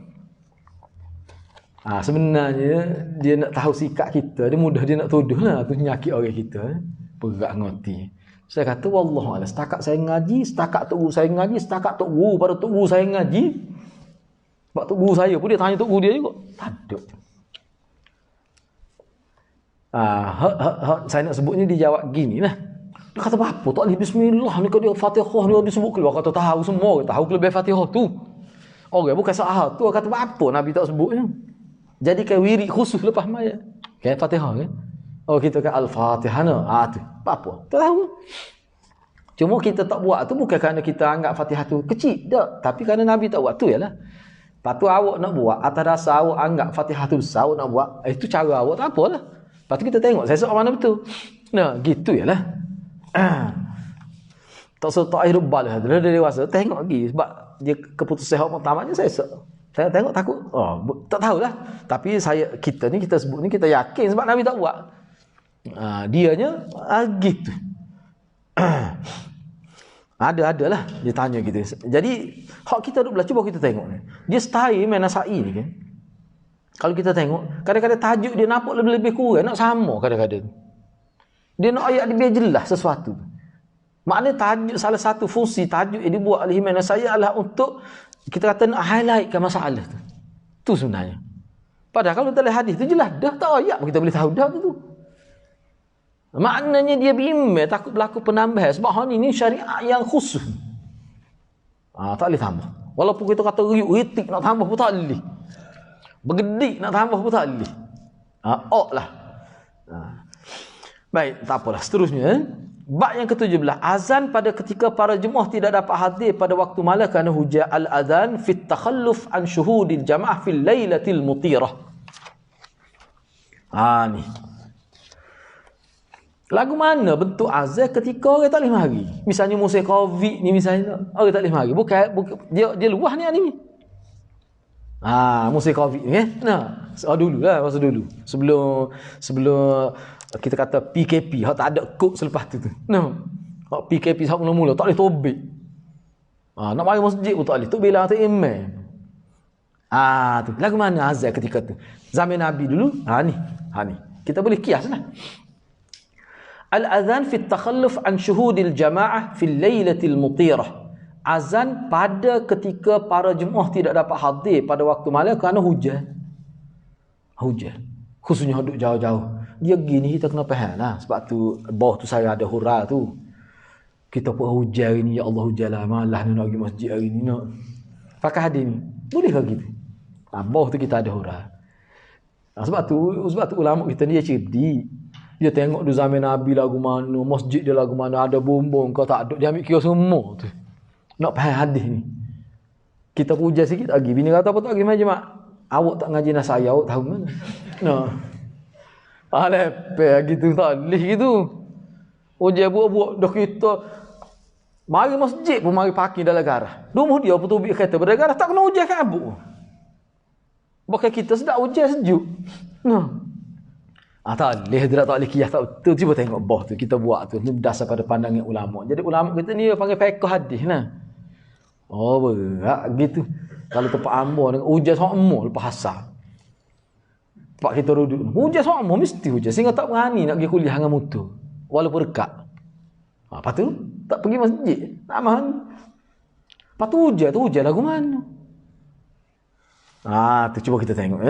Sebenarnya dia nak tahu sikap kita, dia mudah dia nak tuduh lah tu nyakit orang kita. Berat ngerti. Saya kata wallahualam, setakat saya ngaji, setakat tok guru saya ngaji, setakat tok guru pada tok guru saya ngaji. Sebab tok guru saya pun dia tanya tok guru dia juga. Tak ada. Saya nak sebutnya dijawab gini lah. Dia kata apa? Tak boleh bismillah ni, kalau dia Fatihah ni dia sebut keluar, kata tahu semua, tahu kelebihan Fatihah tu. Orang bukan salah tu, kata apa Nabi tak sebutnya. Jadi kan wirid khusus lepas maya. Kayak Fatihah kan. Kita kan Al-Fatihah tu. Apa? Tak tahu. Cuma kita tak buat tu bukan kerana kita anggap Fatihah tu kecil. Tak. Tapi kerana Nabi tak buat tu yalah. Lepas tu awak nak buat, atas dasar awak anggap Fatihah tu besar, awak nak buat. Itu cara awak, tak apalah. Lepas tu kita tengok saya mana betul. Nah, gitu yalah. Tak serta air rubal lah. Dia dewasa. Tengok lagi. Sebab dia keputusan hak pertamanya saya tengok takut. Tak tahulah. Tapi kita sebut ni kita yakin sebab Nabi tak buat. Dianya gitu. Ada lah dia tanya gitu. Jadi hak kita duk belajar, cuba kita tengok ni. Dia style Imam Nasa'i ni kan. Kalau kita tengok, kadang-kadang tajuk dia nampak lebih kurang, nak sama kadang-kadang. Dia nak ayat dia biar jelas sesuatu. Maknanya tajuk, salah satu fungsi tajuk yang dibuat oleh Imam Nasa'i adalah untuk kita kata nak highlightkan masalah tu. Tu sebenarnya. Padahal kalau dalam hadis tu jelas dah, tak ayat pun kita boleh tahu dah tu. Maknanya dia bimbang takut berlaku penambahan sebab hal ni syariat yang khusus. Tak boleh tambah. Walaupun kita kata ritik nak tambah pun tak boleh. Bergedik nak tambah pun tak boleh. Lah. Baik, tak apalah. Seterusnya Bab yang ke-17, azan pada ketika para jemaah tidak dapat hadir pada waktu malam kerana hujan. Al-azan fi takhalluf an syuhudil jamaah fil lailatil mutirah. Ni. Lagu mana bentuk azan ketika orang tak boleh mari? Misalnya musim Covid ni misalnya, orang tak boleh mari. Bukan dia luah ni. Musim Covid ni masa dulu. Sebelum kita kata PKP, hak tak ada kod selepas tu. Hak PKP hak mula-mula tak boleh tobek. Nak mari masjid pun tak boleh. Tu bila tu imam. Tu lagu mana azan ketika tu? Zaman Nabi dulu, ni. Kita boleh kiaslah. Al-azan fi takhalluf an syuhudil jamaah fil lailatil mutirah. Azan pada ketika para jemaah tidak dapat hadir pada waktu malam kerana hujan. Khususnya duduk jauh-jauh. Dia gini kita kena faham lah. Sebab tu bawah tu saya ada hurah tu. Kita pun hujan hari ni, ya Allah hujan lah, malas nak pergi masjid hari ni nak. Pakai hadir ni. Boleh ke gitu? Bawah tu kita ada hurah. Sebab tu ulama kita ni dia cerdik. Dia tengok di zaman Nabi lagu mana, masjid dia lagu mana, ada bumbung kau tak ada, dia ambil kira semua tu. Nak faham hadis ni. Kita pun hujan sikit lagi. Bini kata apa tak pergi main jemaah? Awak tak ngaji nasai, awak tahu mana? Lepeh gitu tak boleh gitu. Hujan buat-buat dah kita mari masjid pun mari parking dalam garah. Rumah dia pun tubik kereta pada garah tak kena hujan kabut. Bukan kita sedap hujan sejuk. Tak boleh, dia tak boleh kiyah tak betul. Cuba tengok bawah tu kita buat tu. Ni berdasar pada pandangan ulama. Jadi ulama kita ni panggil fiqh hadis berat gitu. Kalau tempat ambo dengan hujan sama lepas asar. Tempat kita duduk. Hujan sama mesti hujan. Sehingga tak berani nak pergi kuliah dengan motor. Walaupun dekat. Lepas tu tak pergi masjid. Tak mahan. Lepas tu hujan lagu mana? Tu cuba kita tengok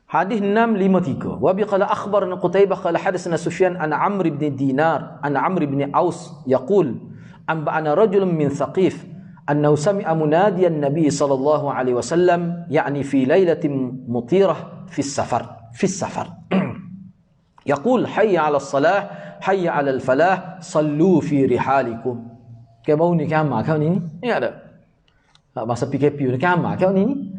Hadis 653. Wa bi qala akhbarana Qutaibah qala hadatsana Sufyan an Amr ibn Dinar an Amr ibn Aus yaqul anba'ana rajulun min Thaqif annahu sami'a munadiyan Nabi sallallahu alaihi wasallam yani fi lailatin mutirah fi safar yaqul hayya 'ala as-salah hayya 'ala al-falah sallu fi rihalikum. Kau bau ni kiamat kau ni ada masa PKP ni kiamat kau ni.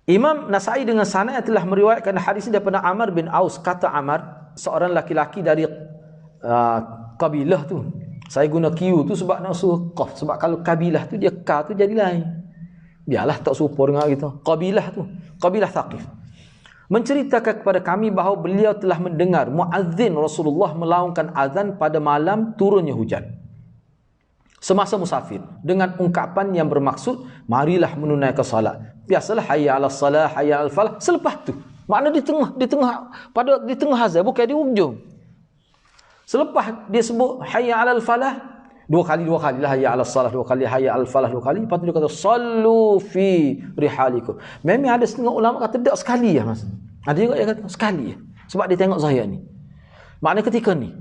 Imam Nasai dengan sanad telah meriwayatkan hadis ini daripada Amr bin Aus. Kata Amr, seorang laki-laki dari kabilah tu. Saya guna Q tu sebab nak suruh qaf. Sebab kalau kabilah tu dia ka tu jadi lain. Biarlah tak serupa dengan kita. Kabilah Thaqif. Menceritakan kepada kami bahawa beliau telah mendengar muazzin Rasulullah melaungkan azan pada malam turunnya hujan. Semasa musafir dengan ungkapan yang bermaksud marilah menunaikan salat. Biasalah hayya 'alas salah hayya 'alal falah. Selepas tu makna di tengah azan bukan di ujung. Selepas dia sebut hayya 'alal falah dua kali lah hayya 'alas salah, dua kali hayya 'alal falah, dua kali. Lepas tu dia kata sallu fi rihalikum. Memang ada setengah ulama kata tak sekali ya mas. Ada juga yang kata sekali ya. Sebab dia tengok zahir ni. Makna ketika ni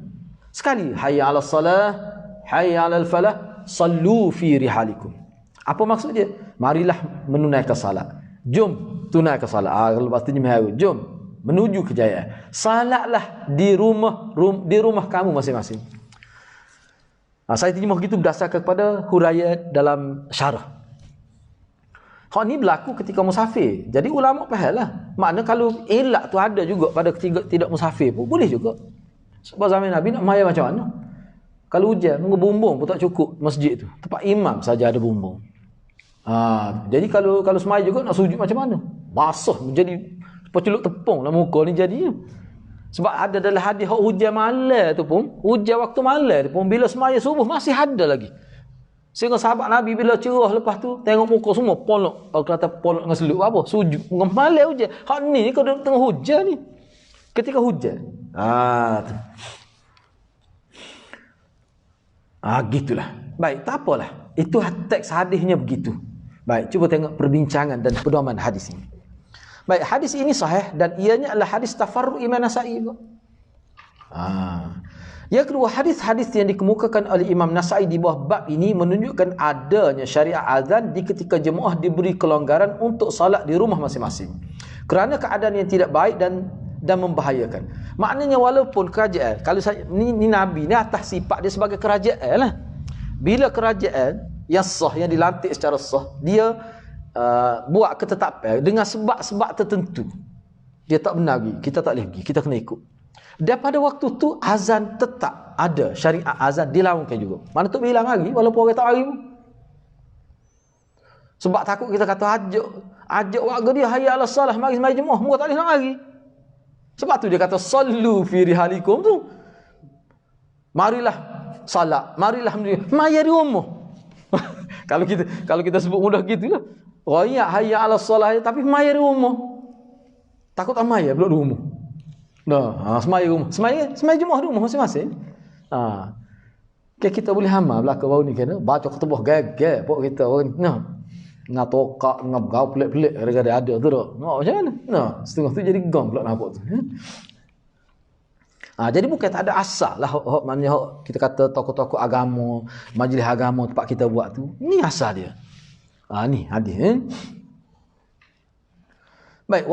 sekali hayya 'alas salah hayya 'alal falah sallu fi rihalikum. Apa maksud dia? Marilah menunaikan salat. Jom tunaikan salat. Lepas tu jom menuju kejayaan. Salatlah di rumah kamu masing-masing. Saya terjemah begitu berdasarkan kepada huraian dalam syarah. Hal ni berlaku ketika musafir. Jadi ulama fahamlah. Makna kalau elak tu ada juga pada ketika tidak musafir pun boleh juga. Sebab zaman Nabi nak maya macam mana? Kalau hujan, bumbung pun tak cukup masjid tu. Tempat imam saja ada bumbung. Jadi kalau semai juga nak sujud macam mana? Basah menjadi peceluk tepung lah muka ni jadinya. Sebab ada dalam hadis hujan malam tu pun, hujan waktu malam tu pun bila semaya subuh masih ada lagi. Sehingga sahabat Nabi bila cerah lepas tu tengok muka semua polok. Kalau kata polok dengan selut apa? Sujud. Malam hujan. Hak ni kau tengah hujan ni. Ketika hujan. Gitulah. Baik, tak apalah. Itu teks hadisnya begitu. Baik, cuba tengok perbincangan dan pedoman hadis ini. Baik, hadis ini sahih dan ianya adalah hadis tafarru' Imam Nasai juga. Yang kedua, hadis-hadis yang dikemukakan oleh Imam Nasai di bawah bab ini menunjukkan adanya syariat azan di ketika jemaah diberi kelonggaran untuk salat di rumah masing-masing. Kerana keadaan yang tidak baik dan dan membahayakan. Maknanya walaupun kerajaan, kalau saya ni Nabi ni atas sifat dia sebagai kerajaan lah. Bila kerajaan yang sah, yang dilantik secara sah, dia buat ketetapan dengan sebab-sebab tertentu. Dia tak benar pergi, kita tak boleh pergi, kita kena ikut. Dan pada waktu tu azan tetap ada, syariat azan dilakukan juga. Mana tu bilang lagi walaupun orang tak hari pun. Sebab takut kita kata ajak warga dia hayya ala salah, mari sembahyang jemaah, mereka tak boleh nak lari. Sebab tu dia kata sallu fi rihalikum tu. Marilah salat, marilah maya di rumah. kalau kita sebut mudah gitulah. Raya hayya ala salah tapi maya di rumah. Takut tak maya pula di rumah. Nah, semaya rumah. Semaya jemaah di rumah masing-masing. Kita boleh amal belaka bau ni kena baca ketubah gagak pok kita orang. Nak tokak, nak bergau pelik-pelik kadang-kadang ada tu tak. Macam mana? Setengah tu jadi gong pula nampak tu. Jadi bukan tak ada asal lah maknanya kita kata tokoh-tokoh agama, majlis agama tempat kita buat tu. Ni asal dia. Ni hadis. Baik,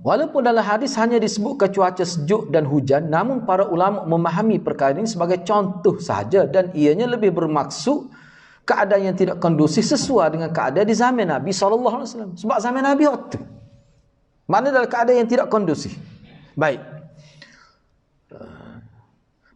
walaupun dalam hadis hanya disebutkan cuaca sejuk dan hujan, namun para ulama memahami perkara ini sebagai contoh sahaja dan ianya lebih bermaksud keadaan yang tidak kondusif sesuai dengan keadaan di zaman Nabi SAW. Sebab zaman Nabi waktu mana dalam keadaan yang tidak kondusif. Baik.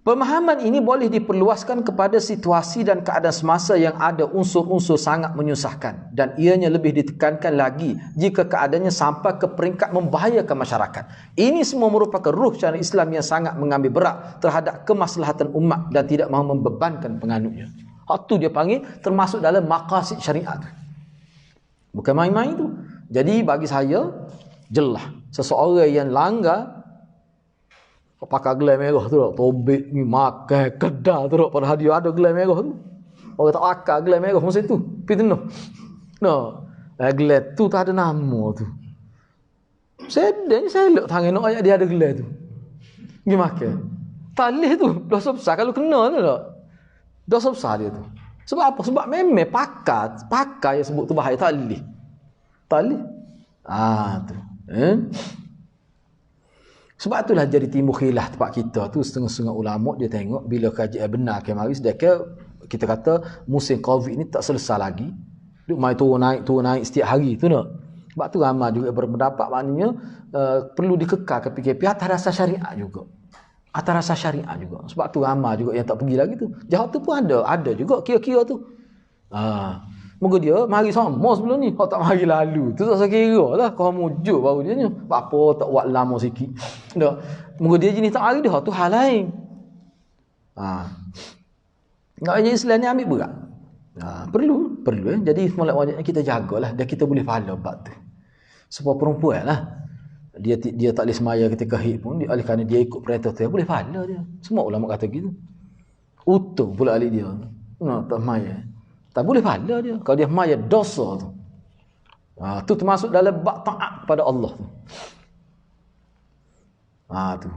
Pemahaman ini boleh diperluaskan kepada situasi dan keadaan semasa yang ada unsur-unsur sangat menyusahkan, dan ianya lebih ditekankan lagi jika keadaannya sampai ke peringkat membahayakan masyarakat. Ini semua merupakan ruh syariat Islam yang sangat mengambil berat terhadap kemaslahatan umat dan tidak mahu membebankan penganutnya. Itu dia panggil termasuk dalam maqasid syariat. Bukan main-main tu. Jadi bagi saya jelas seseorang yang langgar pakai gelai merah tu tak, tobek ni makan kedah tu tak, pada hadiah ada gelai merah tu. Orang tak pakai gelai merah masa tu. Pi tenuh. Gelai tu tak ada nama tu. Sedang saya elok tangan nak ayat dia ada gelai tu. Pergi makan. Talih tu dosa besar kalau kena tu tak. Dosa besar dia tu. Sebab apa? Sebab memang pakai yang sebut tu bahaya talih. Tu. Sebab itulah jadi timbul khilaf tempat kita tu, setengah-setengah ulama dia tengok bila kajian benar ke mari sedekah kita kata musim Covid ni tak selesai lagi. Duk mai turun naik setiap hari tu nak. Sebab tu ramai juga berpendapat maknanya perlu dikekalkan PKP atas rasa syariat juga. Sebab tu ramai juga yang tak pergi lagi tu. Jahat tu pun ada juga kira-kira tu. Moga dia mari sama sebelum ni. Kau tak mari lalu. Tu tak sekira lah. Kau mujur baru dia ni. Apa tak buat lama sikit. Moga dia jenis tak mari dia. Tu hal lain. Nak jadi Islam ni ambil berat. Perlu. Jadi semula wajibnya kita jagalah. Dan kita boleh pahala bab tu. Sebab perempuan lah. Dia tak boleh semaya ketika haid pun. Oleh kerana dia ikut perintah tu. Dia boleh pahala dia. Semua ulama kata gitu. Utuh pula alik dia. Tak semaya. Tak boleh pahala dia. Kalau dia maya dosa tu. Tu termasuk dalam bab taat kepada Allah tu. Tu.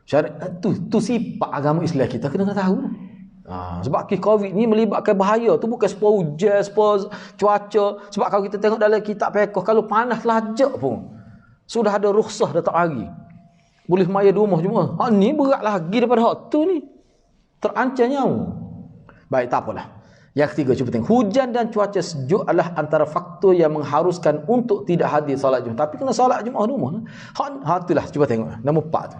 Syariat tu sifat agama Islam kita kena tahu lah. Sebab Covid ni melibatkan bahaya tu bukan sepuluh hujan, sepuluh cuaca. Sebab kalau kita tengok dalam kitab fiqh, kalau panas lajak pun sudah ada rukhsah dah tak hari. Boleh maya di rumah cuma. Ni berat lagi daripada hak tu ni. Terancam nyawa. Baik, tak apalah. Yang ketiga, cuba tengok. Hujan dan cuaca sejuk adalah antara faktor yang mengharuskan untuk tidak hadir salat Jumaat. Tapi kena salat Jumaat di rumah. Itulah, cuba tengok. Nombor 4 tu.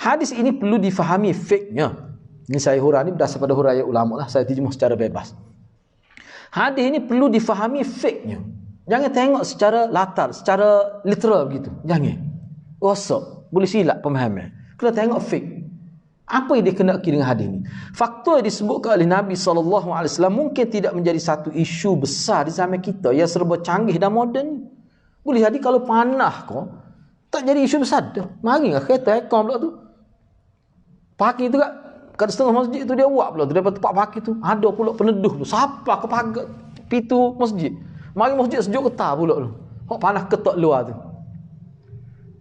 Hadis ini perlu difahami fiqhnya. Ini saya huraian ni berdasar pada huraian ulama lah. Saya terjemah secara bebas. Hadis ini perlu difahami fiqhnya. Jangan tengok secara latar, secara literal begitu. Jangan. Rosak. Boleh silap pemahaman. Kena tengok fiqh. Apa yang dikenaki dengan hadis ini? Faktor yang disebutkan oleh Nabi SAW mungkin tidak menjadi satu isu besar di zaman kita yang serba canggih dan moden ni. Boleh jadi kalau panah kau, tak jadi isu besar dah. Mari lah kereta ekor pula tu. Pagi tu kat setengah masjid tu dia buat pula tu. Daripada tempat pagi tu, ada pula peneduh tu. Siapa ke pagar pintu masjid. Mari masjid sejuk getah pula tu. Hak panah ketok luar tu.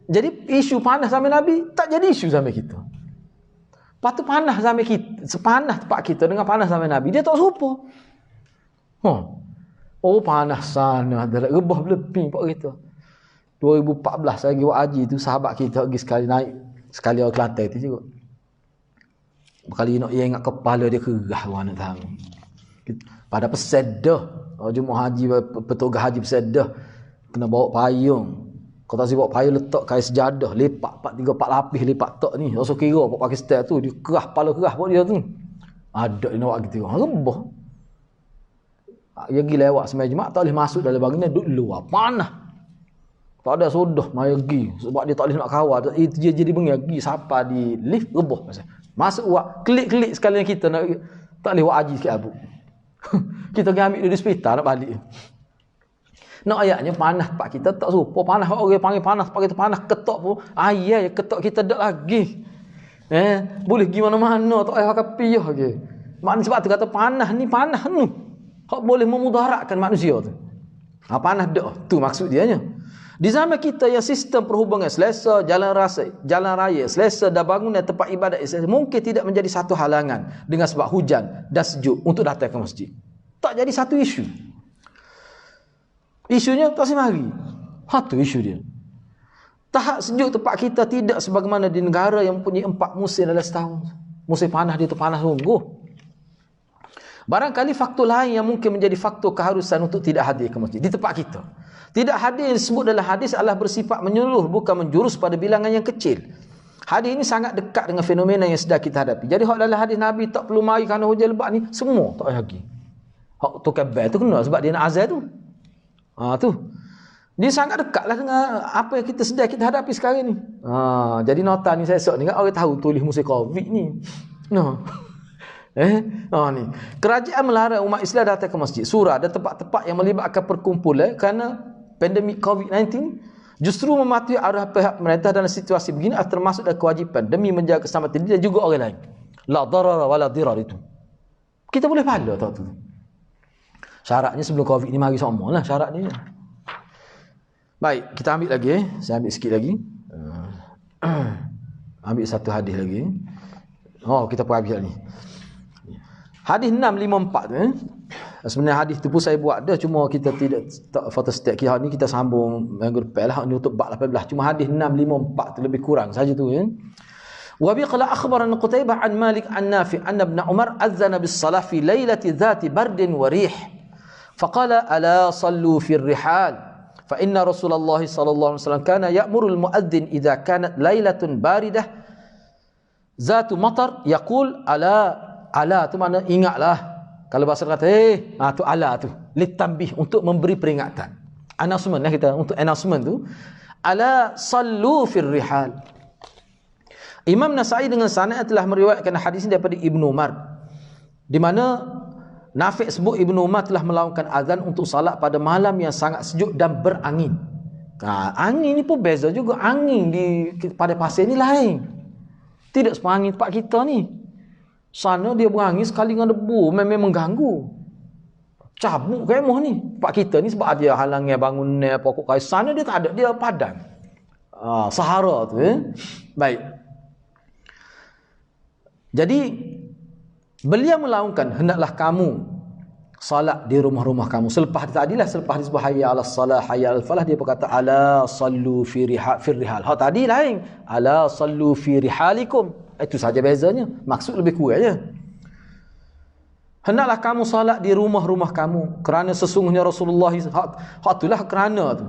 Jadi isu panas zaman Nabi tak jadi isu zaman kita. Lepas tu panas zaman kita, sepanas tempat kita dengan panas zaman Nabi, dia tak serupa. Oh panas sana, ada rebah berlebih pak kita. 2014 lagi buat haji tu, sahabat kita pergi sekali naik sekali orang Kelantan tu juga. Berkali nak ia ingat kepala dia kerah orang nak tahu. Pada pesedah, jemaah haji petugas haji pesedah kena bawa payung. Kau tak bawa payung letak kain sejadah, lipat 4 3 4 lapis lipat tok ni. Rasa kira buat Pakistan tu dia kerah kepala kerah buat dia tu. Ada dia nak buat gitu. Rebah. Dia pergi lewat semai Jumaat tak boleh masuk dalam bangunan duduk luar panah. Tak ada sudah mai pergi sebab dia tak boleh nak kawal. Itu dia jadi bengi pergi siapa di lift rebah pasal. Masuk buat klik-klik sekali kita nak tak boleh buat haji sikit abu. Kita pergi ambil dia di hospital nak balik. Nak ayatnya panas pak kita tak serupa panas orang panggil panas pak kita panas ketok pun ayah ketok kita dak lagi. Boleh pergi mana-mana tak payah pakai piyah lagi. Maknanya sebab tu kata panas ni hak boleh memudaratkan manusia tu. Panas dak tu maksud dia nya. Di zaman kita yang sistem perhubungan selesa, jalan raya selesa dan bangunan tempat ibadat selesa, mungkin tidak menjadi satu halangan dengan sebab hujan dan sejuk untuk datang ke masjid. Tak jadi satu isu. Isunya tak semari. Tu isu dia. Tahap sejuk tempat kita tidak sebagaimana di negara yang mempunyai 4 musim dalam setahun. Musim panas dia tu panas sungguh. Barangkali faktor lain yang mungkin menjadi faktor keharusan untuk tidak hadir ke masjid di tempat kita. Tidak hadir yang disebut dalam hadis adalah bersifat menyeluruh, bukan menjurus pada bilangan yang kecil. Hadis ini sangat dekat dengan fenomena yang sedang kita hadapi. Jadi hak dalam hadis Nabi tak perlu mari kerana hujan lebat ni, semua tak payah pergi. Hak tu kabar tu kena sebab dia nak azan tu. Tu. Dia sangat dekatlah dengan apa yang kita sedang kita hadapi sekarang ni. Jadi nota ni saya esok ni kan orang tahu tulis musim Covid ni. Ni. Kerajaan melarang umat Islam datang ke masjid, surah dan tempat-tempat yang melibatkan perkumpulan kerana pandemik COVID-19 justru mematuhi arah pihak pemerintah dalam situasi begini termasuk dalam kewajipan demi menjaga keselamatan diri dan juga orang lain. La darara wala dirar itu. Kita boleh pahala tak tu. Syaratnya sebelum Covid ni mari semualah syaratnya. Baik, kita ambil lagi. Saya ambil sikit lagi. Ambil satu hadis lagi. Kita pun habis ni. Hadis 654 tu sebenarnya hadis tu pun saya buat dah, cuma kita tidak photostat kita ni kita sambung minggu depan lah ni untuk bab 18. Cuma hadis 654 tu lebih kurang saja tu ya. Wa bi qala akhbarana Qutaibah an Malik an Nafi anna ibn Umar azana bis salah fi lailati dhati bardin wa rih. Faqala ala sallu fi ar-rihal fa inna Rasulullah sallallahu alaihi wasallam kana ya'muru al-muadzin idza kanat lailatun baridah zatu matar yaqul ala tu mana ingatlah. Kalau bahasa kata tu ala tu litambih untuk memberi peringatan. Announcement kita untuk announcement tu ala sallu fir rihal. Imam Nasa'i dengan sanad telah meriwayatkan hadis ini daripada Ibnu Umar di mana Nafi' sebut Ibnu Umar telah melakukan azan untuk salat pada malam yang sangat sejuk dan berangin. Angin ni pun beza juga. Angin pada pasir ni lain. Tidak seperti angin tempat kita ni. Sana dia berangin sekali dengan debu memang mengganggu. Cabut kemah ni. Pak kita ni sebab dia halangnya bangunan pokok kayu. Sana dia tak ada, dia padang. Sahara tu Baik. Jadi beliau melaungkan hendaklah kamu salat di rumah-rumah kamu. Selepas disebut hayya 'alas salah, hayya 'alal falah, dia berkata ala sallu fi rihal. Tadi lain. Ala sallu fi rihalikum. Itu saja bezanya. Maksud lebih kurang je. Hendaklah kamu salat di rumah-rumah kamu kerana sesungguhnya Rasulullah itulah kerana tu.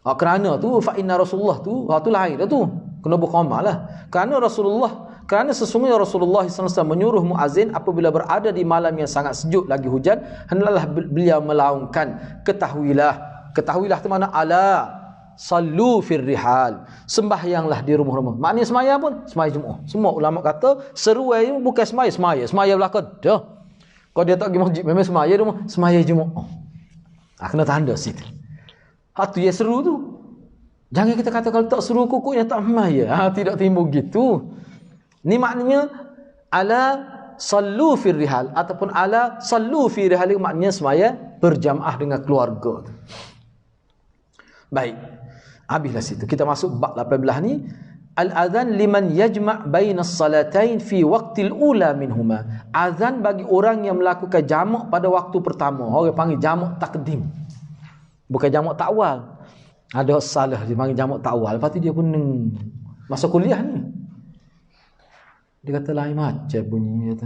Kerana tu fa inna Rasulullah tu lain dah tu. Kena berkhabar lah. Kerana sesungguhnya Rasulullah SAW menyuruh muazzin apabila berada di malam yang sangat sejuk lagi hujan, hendaklah beliau melaungkan ketahuilah tu mana ala sallu fir rihal, sembahyanglah di rumah-rumah. Maknanya semaya pun semaya Jumaat. Semua ulama kata seruai bukan semaya belaka dah. Kalau dia tak pergi masjid memang semaya rumah, semaya Jumaat. Kena tanda situ. Tu ya seru tu. Jangan kita kata kalau tak seru kukunya tak semaya. Tidak timbul gitu. Ni maknanya ala sallu fir rihal ataupun ala sallu fi rihal, maknanya semaya berjamaah dengan keluarga. Baik. Habislah situ. Kita masuk bab 18 ni. Al-adhan liman yajma' bainas salatain fi waqtil ula minhuma. Azan bagi orang yang melakukan jamak pada waktu pertama. Orang panggil jamak takdim. Bukan jamak takwal. Ada salah dia mari jamak tak awal, lepas tu dia pun masa kuliah ni. Dia kata lain macam bunyinya tu.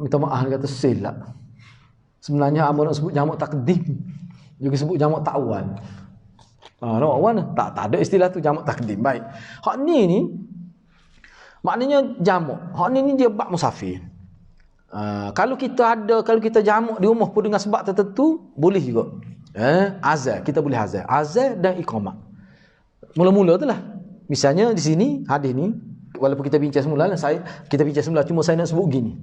Minta maaf dia kata silap. Sebenarnya hamba nak sebut jamak takdim. Juga sebut jamak tak awal. Nampak awal tak ada istilah tu jamak takdim. Baik. Hak ni maknanya jamak. Hak ni dia bab musafir. Kalau kita jamak di rumah pun dengan sebab tertentu boleh juga. Azan, kita boleh azan dan iqamah. Mula-mula tu lah. Misalnya di sini hadis ni walaupun kita bincang semula kita bincang semula cuma saya nak sebut gini.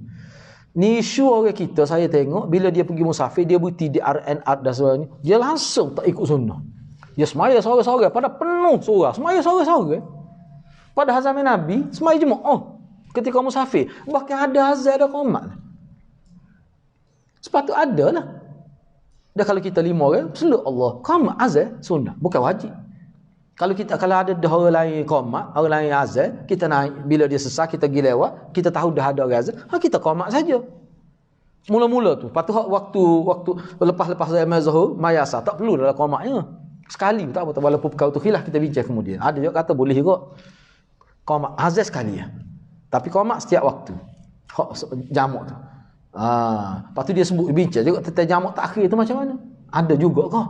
Ni isu orang kita saya tengok bila dia pergi musafir dia berhenti di RNR dan sebagainya, dia langsung tak ikut sunnah. Dia semaya sore-sore pada penuh surah, semaya sore-sore. Pada zaman Nabi semaya jemaah ketika musafir bahkan ada azan ada qomat. Sepatut ada lah. Dan kalau kita 5 orang, seluk Allah. Qomat azan sunnah, bukan wajib. Kalau ada orang lain qomat, orang lain azan, kita naik bila dia sesat kita pergi lewat, kita tahu dah ada orang azan, kita qomat saja. Mula-mula tu, patut waktu lepas zaman Zuhur, mayasa tak perlu dalam qomatnya. Sekali tak apa, walaupun perkara tu khilaf kita bincang kemudian. Ada juga kata boleh juga qomat azan sekali ya. Tapi qomat setiap waktu. Jamak tu. Lepas tu dia sebut bincang juga tentang jamak takhir tu macam mana? Ada juga kah?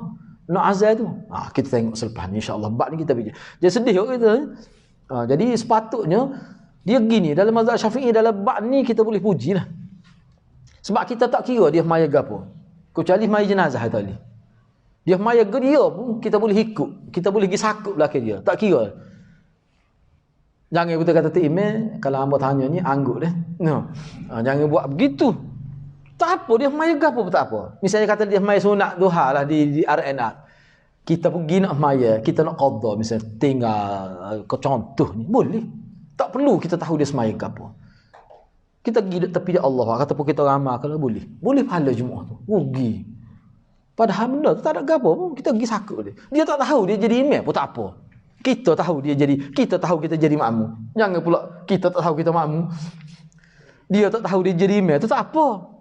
Nak azan tu. Kita tengok selepas ni insya-Allah. Bab ni kita bincang. Jadi sedih juga kita. Jadi sepatutnya dia gini dalam mazhab Syafi'i dalam bab ni kita boleh pujilah. Sebab kita tak kira dia maya gapo. Kecuali maya jenazah tadi. Dia maya ke dia pun kita boleh ikut. Kita boleh pergi sakut belakang dia. Tak kira. Jangan kita kata email kalau hamba tanya ni angguk dah. Jangan buat begitu. Tak apa dia maya gapo pun tak apa. Misalnya kata dia maya sunat duha lah di RNR. Kita pergi nak maya, kita nak qada misalnya tinggal ke contoh ni boleh. Tak perlu kita tahu dia semaya gapo. Kita pergi tepi dia Allah kata pun kita ramal kalau boleh. Boleh pahala Jumaat tu. Rugi. Padahal benda tu tak ada gapo pun kita pergi sakut dia. Dia tak tahu dia jadi imam pun tak apa. Kita tahu kita jadi makmum. Jangan pula kita tak tahu kita makmum. Dia tak tahu dia jadi imam tu tak apa.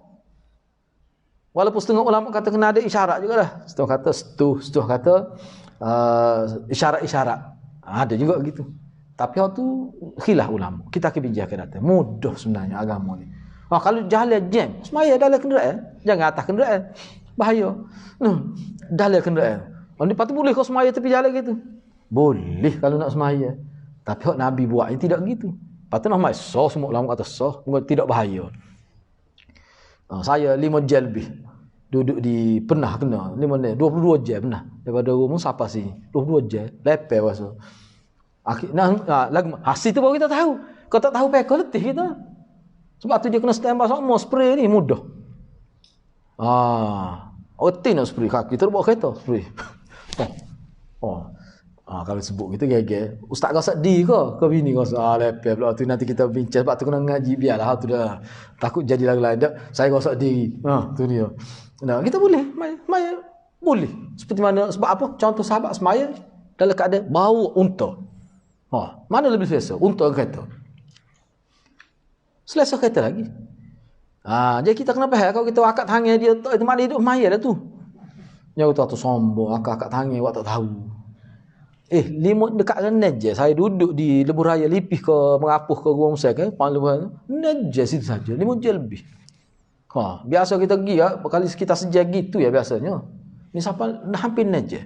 Walaupun setengah ulama kata kena ada isyarat juga dah. Setengah kata isyarat-isyarat. Ada juga gitu. Tapi hal tu khilaf ulama. Kita akan bincang datang. Mudah sebenarnya agama ni. Kalau jalan jam, semaya dalam kenderaan. Jangan atas kenderaan. Bahaya. Dalam kenderaan. Lepas tu boleh kau semaya tepi jalan gitu. Boleh kalau nak semaya. Tapi hak Nabi buat ni tidak gitu. Lepas tu nak semua semua ulama kata sah. Tidak bahaya. Saya 5 jam lebih duduk di pernah kena 22 jam pernah daripada rumah sampai sini 22 jam lepas masa lagu hasil tu baru kita tahu. Kau tak tahu pekor letih kita. Sebab tu dia kena standby semua spray ni mudah. Otin nak spray kaki kita bawa kereta spray. Kalau sebut kita gege. Ustaz kau sedih ke bini kau lepas pula tu nanti kita bincang sebab tu kena ngaji biarlah tu dah. Takut jadi lain dak. Saya kau sedih. Tu dia. Nah, kita boleh maya boleh. Seperti mana sebab apa? Contoh sahabat semaya dalam keadaan bawa unta. Mana lebih selesa? Unta ke kereta? Selesa kereta lagi. Jadi kita kena faham kalau kita akak tangan dia itu mana hidup maya dah tu. Yang tu sombong akak tangan awak tak tahu. Limut dekat dengan je. Saya duduk di Lebuh Raya Lipih ke Merapuh ke Gurung Sek ke Lebuh Naja situ saja. 5 jam lebih. Biasa kita pergi kali sekitar sejam gitu ya biasanya. Ni sampai hampir Naja.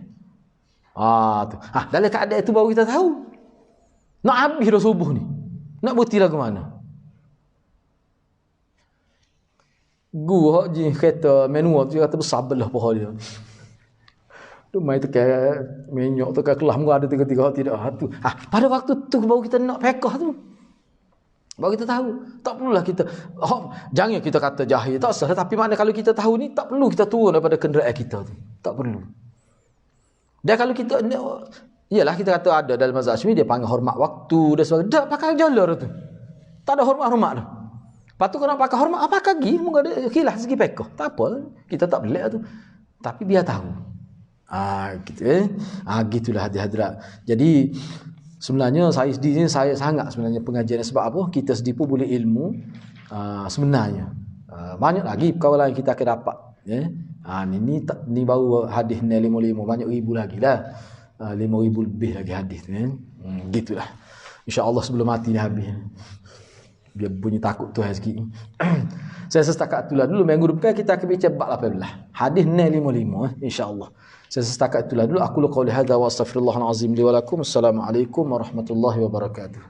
Tu. Dalam keadaan itu baru kita tahu. Nak habis dah subuh ni. Nak berhenti lagu mana? Gua je kereta manual tu kata besar belah pohon dia. Tu mai tekan menyok tekan kelah muka ada tiga-tiga tidak tu. Pada waktu tu baru kita nak pekah tu. Baru kita tahu. Tak perlulah kita jangan kita kata jahil tak sah tapi mana kalau kita tahu ni tak perlu kita turun daripada kenderaan kita tu. Tak perlu. Dan kalau kita iyalah kita kata ada dalam mazhab Syafi'i dia panggil hormat waktu dan sebagainya. Dak pakai jalur tu. Tak ada hormat-hormat tu. Lepas tu kalau pakai hormat apa lagi? Mungkin ada khilaf segi pekah. Tak apa. Kita tak belik tu. Tapi biar tahu. Gitu gitulah hadirat. Jadi sebenarnya saya sendiri saya sangat sebenarnya pengajian sebab apa? Kita sendiri pun boleh ilmu sebenarnya. Banyak lagi perkara lain kita akan dapat Ni baru hadis 55 banyak ribu lagi lah. 5,000 lebih lagi hadis ni. Gitulah. Insya-Allah sebelum mati dah habis. Biar bunyi takut tu sikit. Saya setakat itulah dulu. Minggu depan kita akan bincang bab 18. Hadis 55 insya-Allah. Saya setakat itulah dulu. Aku qauli hadza wa astaghfirullahal azim li wa lakum. Assalamualaikum warahmatullahi wabarakatuh.